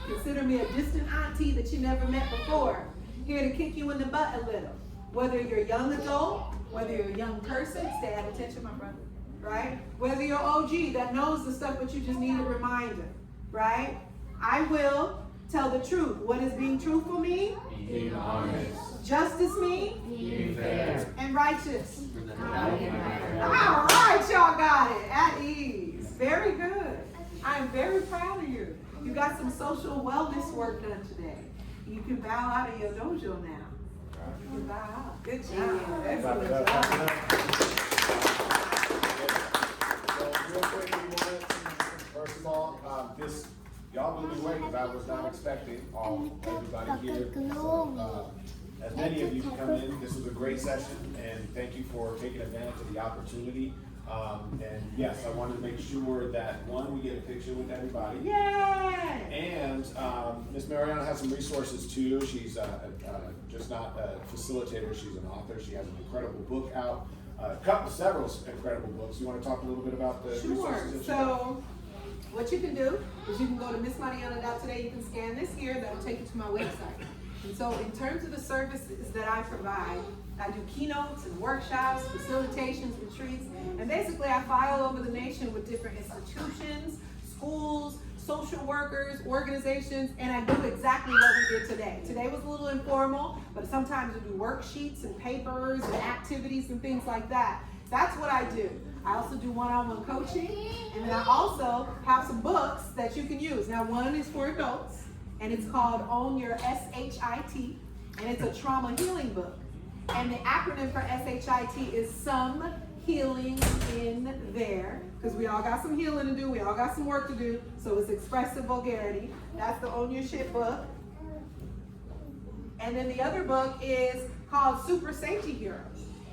Speaker 1: Consider me a distant auntie that you never met before. Here to kick you in the butt a little. Whether you're a young adult, whether you're a young person, stay at attention, my brother. Right? Whether you're OG that knows the stuff, but you just need a reminder. Right? I will tell the truth. What does being truthful mean?
Speaker 15: Being honest.
Speaker 1: Justice mean?
Speaker 15: Being fair.
Speaker 1: And righteous. All right, y'all got it. At ease. Very good. I'm very proud of you. You got some social wellness work done today. You can bow out of your dojo now. You can bow out. Good job. Excellent job.
Speaker 8: Real quick, first of all, y'all blew me away because I was not expecting everybody here. So, as many of you come in, this was a great session, and thank you for taking advantage of the opportunity. And yes, I wanted to make sure that we get a picture with everybody.
Speaker 1: Yay!
Speaker 8: And Miss Marianna has some resources too. She's just not a facilitator, she's an author. She has an incredible book out. Several incredible books. You want to talk a little bit about the resources that you have?
Speaker 1: So, what you can do is you can go to MissMarianna.today. You can scan this here. That'll take you to my website. And so, in terms of the services that I provide, I do keynotes and workshops, facilitations, retreats, and basically I fly all over the nation with different institutions, schools, social workers, organizations, and I do exactly what we did today. Today was a little informal, but sometimes we do worksheets and papers and activities and things like that. That's what I do. I also do one-on-one coaching, and then I also have some books that you can use. Now, one is for adults, and it's called Own Your SHIT, and it's a trauma healing book. And the acronym for SHIT is Some Healing in There, because we all got some healing to do, we all got some work to do, so it's expressive vulgarity. That's the Own Your Shit book. And then the other book is called Super Safety Heroes.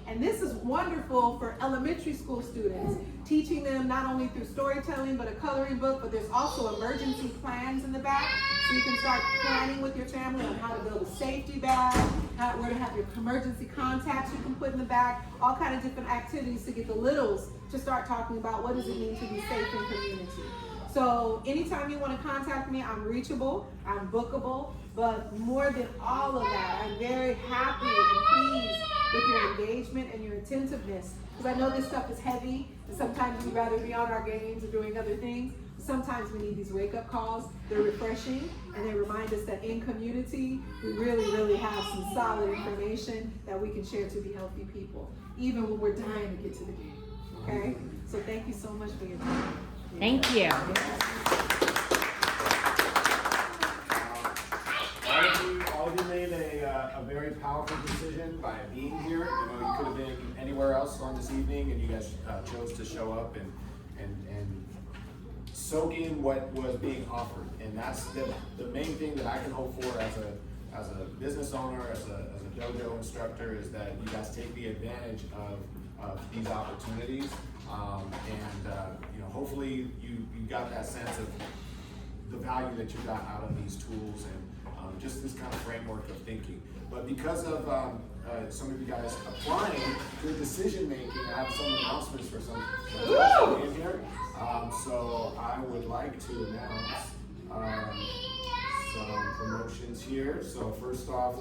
Speaker 1: And this is wonderful for elementary school students, teaching them not only through storytelling, but a coloring book, but there's also emergency plans in the back. So you can start planning with your family on how to build a safety bag, where to have your emergency contacts you can put in the back, all kind of different activities to get the littles to start talking about what does it mean to be safe in community. So anytime you want to contact me, I'm reachable, I'm bookable, but more than all of that, I'm very happy and pleased with your engagement and your attentiveness, because I know this stuff is heavy, and sometimes we'd rather be on our games or doing other things, Sometimes we need these wake-up calls. They're refreshing, and they remind us that in community, we really, really have some solid information that we can share to be healthy people, even when we're dying to get to the game. Okay? So thank you so much for your time.
Speaker 2: Thank you.
Speaker 8: All of you made a very powerful decision by being here. You know, you could have been anywhere else on this evening, and you guys chose to show up and soak in what was being offered. And that's the main thing that I can hope for as a business owner, as a dojo instructor, is that you guys take the advantage of these opportunities. You know, hopefully you got that sense of the value that you got out of these tools and just this kind of framework of thinking. But because of some of you guys applying to decision making, I have some announcements for some in here. So I would like to announce some promotions here. So first off,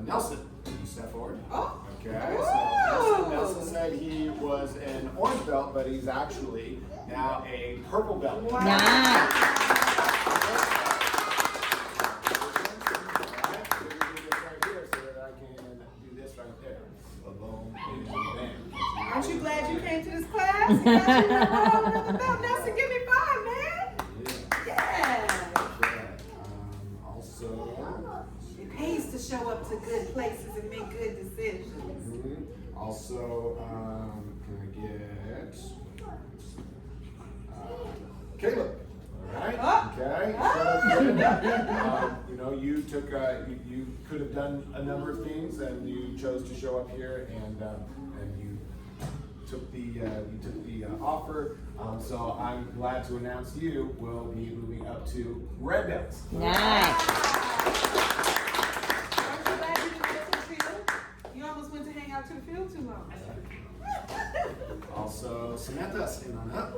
Speaker 8: Nelson, can you step forward?
Speaker 1: Oh.
Speaker 8: Okay, so Nelson said he was an orange belt, but he's actually now a purple belt.
Speaker 1: Wow.
Speaker 2: Nice.
Speaker 1: Aren't you glad you came to this class? You got you another belt. Nelson, give me 5, man. Yeah.
Speaker 8: Also,
Speaker 1: it pays to show up to good places and make good decisions.
Speaker 8: Also, can I get Caleb? All right. Okay. You know, you took you could have done a number of things, and you chose to show up here, and you took the offer. So I'm glad to announce you will be moving up to red belts.
Speaker 2: Nice.
Speaker 1: Aren't you glad you didn't go to the field? You almost went to hang out to the field too long.
Speaker 8: Also, Samantha, stand on up.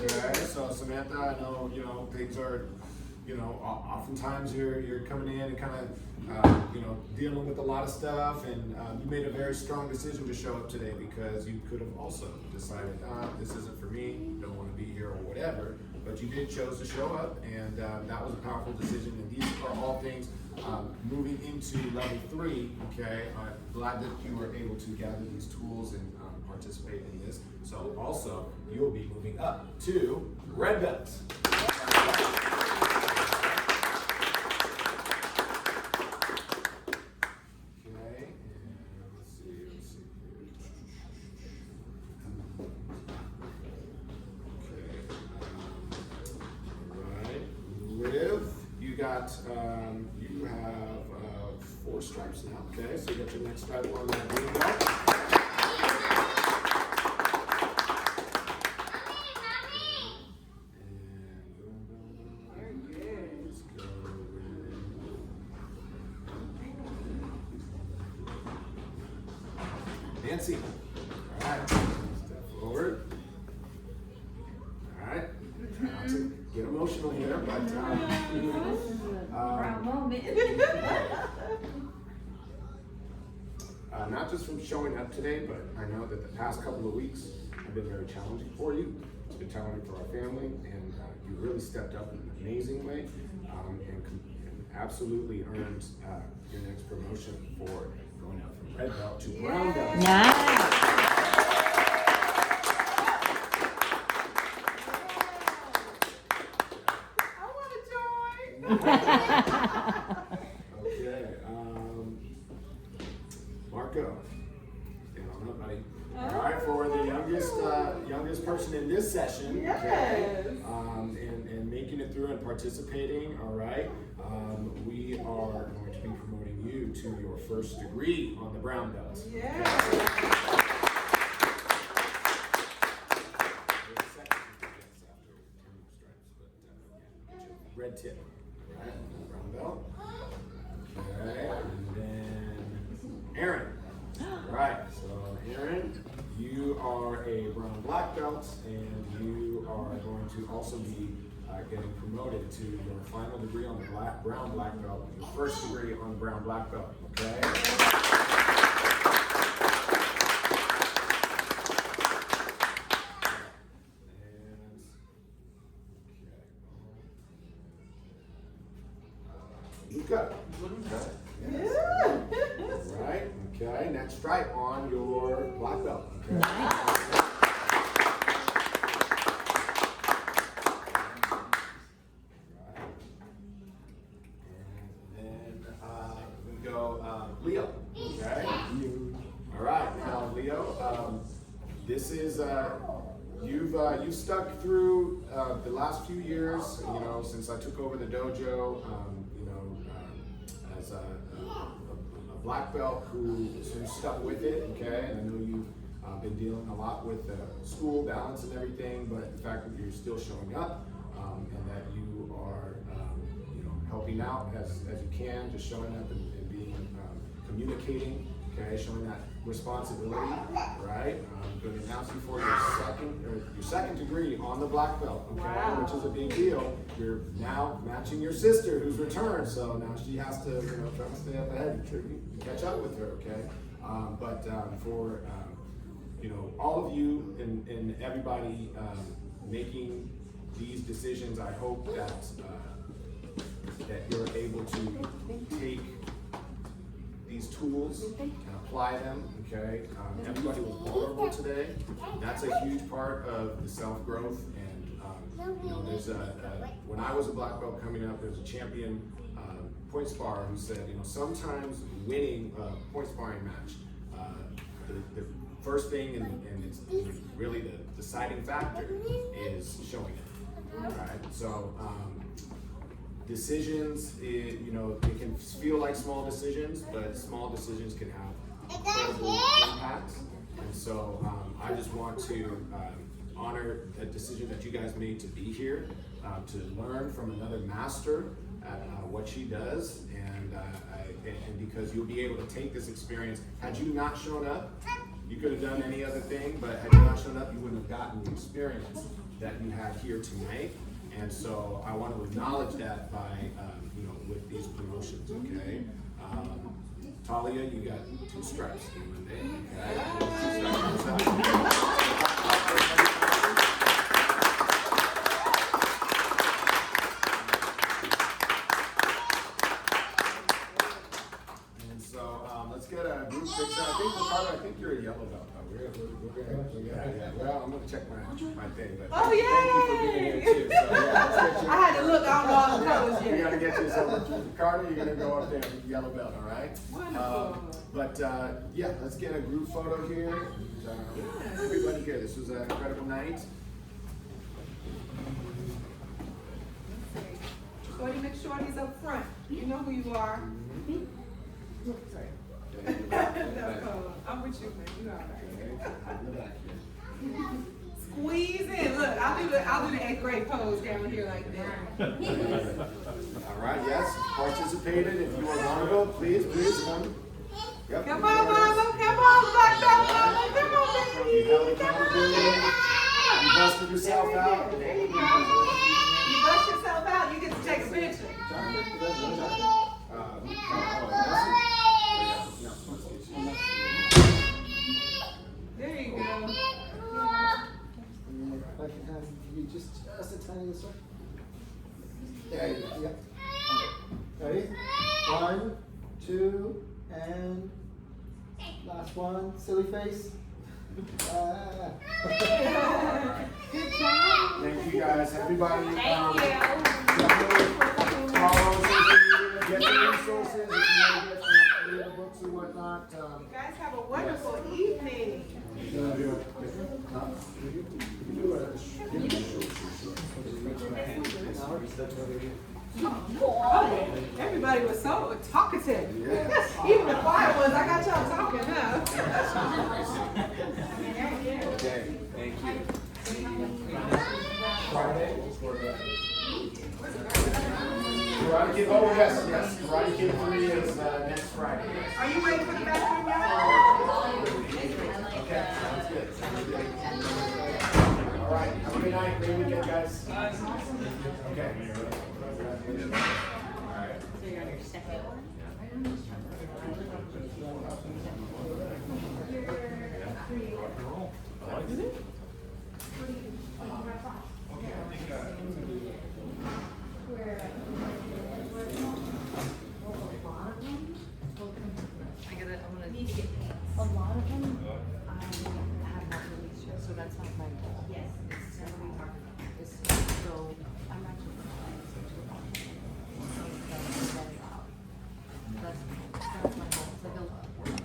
Speaker 8: Okay, so Samantha, I know, you know, things are, you know, oftentimes you're coming in and kind of, you know, dealing with a lot of stuff, and you made a very strong decision to show up today, because you could have also decided, this isn't for me, don't want to be here or whatever, but you did chose to show up, and that was a powerful decision, and these are all things moving into level 3, okay? I'm glad that you were able to gather these tools and participate in this. So also, you'll be moving up to red belts. Okay, and let's see. Okay, all right, Liv, you have 4 stripes now, okay? So you got your next stripe on that green belt. Nancy, all right, step forward. All right, not to get emotional here, but
Speaker 4: proud moment.
Speaker 8: Not just from showing up today, but I know that the past couple of weeks have been very challenging for you. It's been challenging for our family, and you really stepped up in an amazing way, and absolutely earned your next promotion for going up from red belt to brown belt.
Speaker 2: Nice.
Speaker 1: I want to join.
Speaker 8: Okay, Marco, stand on up, buddy. All right, for the youngest person in this session, okay, and making it through and participating, all right, we are going to be promoting you to your first degree on the brown belt.
Speaker 1: Yeah.
Speaker 8: Red tip, all right, brown belt. Okay, and then Aaron. All right, so Aaron, you are a brown black belt, and you are going to also be getting promoted to your final degree on the brown black belt, your first degree on the brown black belt, okay? And your black belt. Okay?
Speaker 2: Nice.
Speaker 8: And then we go Leo. Okay. All right. Now Leo, this is you've stuck through the last few years. You know, since I took over the dojo. You know, as a black belt who stuck with it. Okay, and I know you've been dealing a lot with school balance and everything, but the fact that you're still showing up and that you are you know, helping out as you can, just showing up and being communicating, okay, showing that responsibility, right? I'm going to announce you for your second degree on the black belt, okay, which is a big deal. You're now matching your sister who's returned, so now she has to, you know, try to stay up ahead and catch up with her, okay? But for you know, all of you and everybody making these decisions, I hope that that you're able to take these tools and apply them, okay? Everybody was vulnerable today. That's a huge part of the self-growth. And you know, there's when I was a black belt coming up, there's a champion point sparer who said, you know, sometimes winning a point sparring match, the first thing and it's really the deciding factor is showing it, right? So decisions, you know, it can feel like small decisions, but small decisions can have incredible impacts. And so I just want to honor a decision that you guys made to be here, to learn from another master at what she does, and because you'll be able to take this experience. Had you not shown up, you could have done any other thing, but had you not shown up, you wouldn't have gotten the experience that you had here tonight. And so I want to acknowledge that by, you know, with these promotions, okay? Talia, you got 2 stripes in Monday, okay? And so let's get a group picture. I think you're a yellow belt. Well, I'm gonna check my thing, but
Speaker 1: oh, yay!
Speaker 8: Thank you for being here too. So, yeah, let's get you.
Speaker 1: I had to look, I don't know all the colors yet.
Speaker 8: We gotta get you some. Carter, you're gonna go up there with the yellow belt, all right?
Speaker 1: Wonderful.
Speaker 8: But yeah, let's get a group photo here. Everybody here, this was an incredible night.
Speaker 1: Shorty McShorty's up front. You know who you are. Sorry. No, I'm with you, man. You all right. Squeeze in. Look, I'll do the 8th grade pose down here like that.
Speaker 8: All right, yes, participated. If you are vulnerable, please come. Yep.
Speaker 1: Come on, mama. Come on, black belt, mama. Come on, baby.
Speaker 8: You held accountability. You busted yourself out.
Speaker 1: There you go. You bust yourself out, you get to take a picture. There you go.
Speaker 13: If I can have you just a tiny this way.
Speaker 8: There you go.
Speaker 13: Yep. Ready? 1, 2, and last one. Silly face.
Speaker 1: Good job.
Speaker 8: Thank you guys, everybody.
Speaker 2: Thank you.
Speaker 8: Follow social media, get the resources if you want to get the books or whatnot.
Speaker 1: You guys have a wonderful evening. Everybody was so talkative.
Speaker 8: Yes.
Speaker 1: Even the quiet ones, I got y'all talking, huh?
Speaker 8: Okay, thank you. Friday for the Karate Kid. Oh yes, Karate Kid 3 is next Friday.
Speaker 1: Are you waiting for the bathroom yet?
Speaker 8: Okay, sounds good. All right, have a good night, great weekend, guys. Okay.
Speaker 2: So you're on your second one?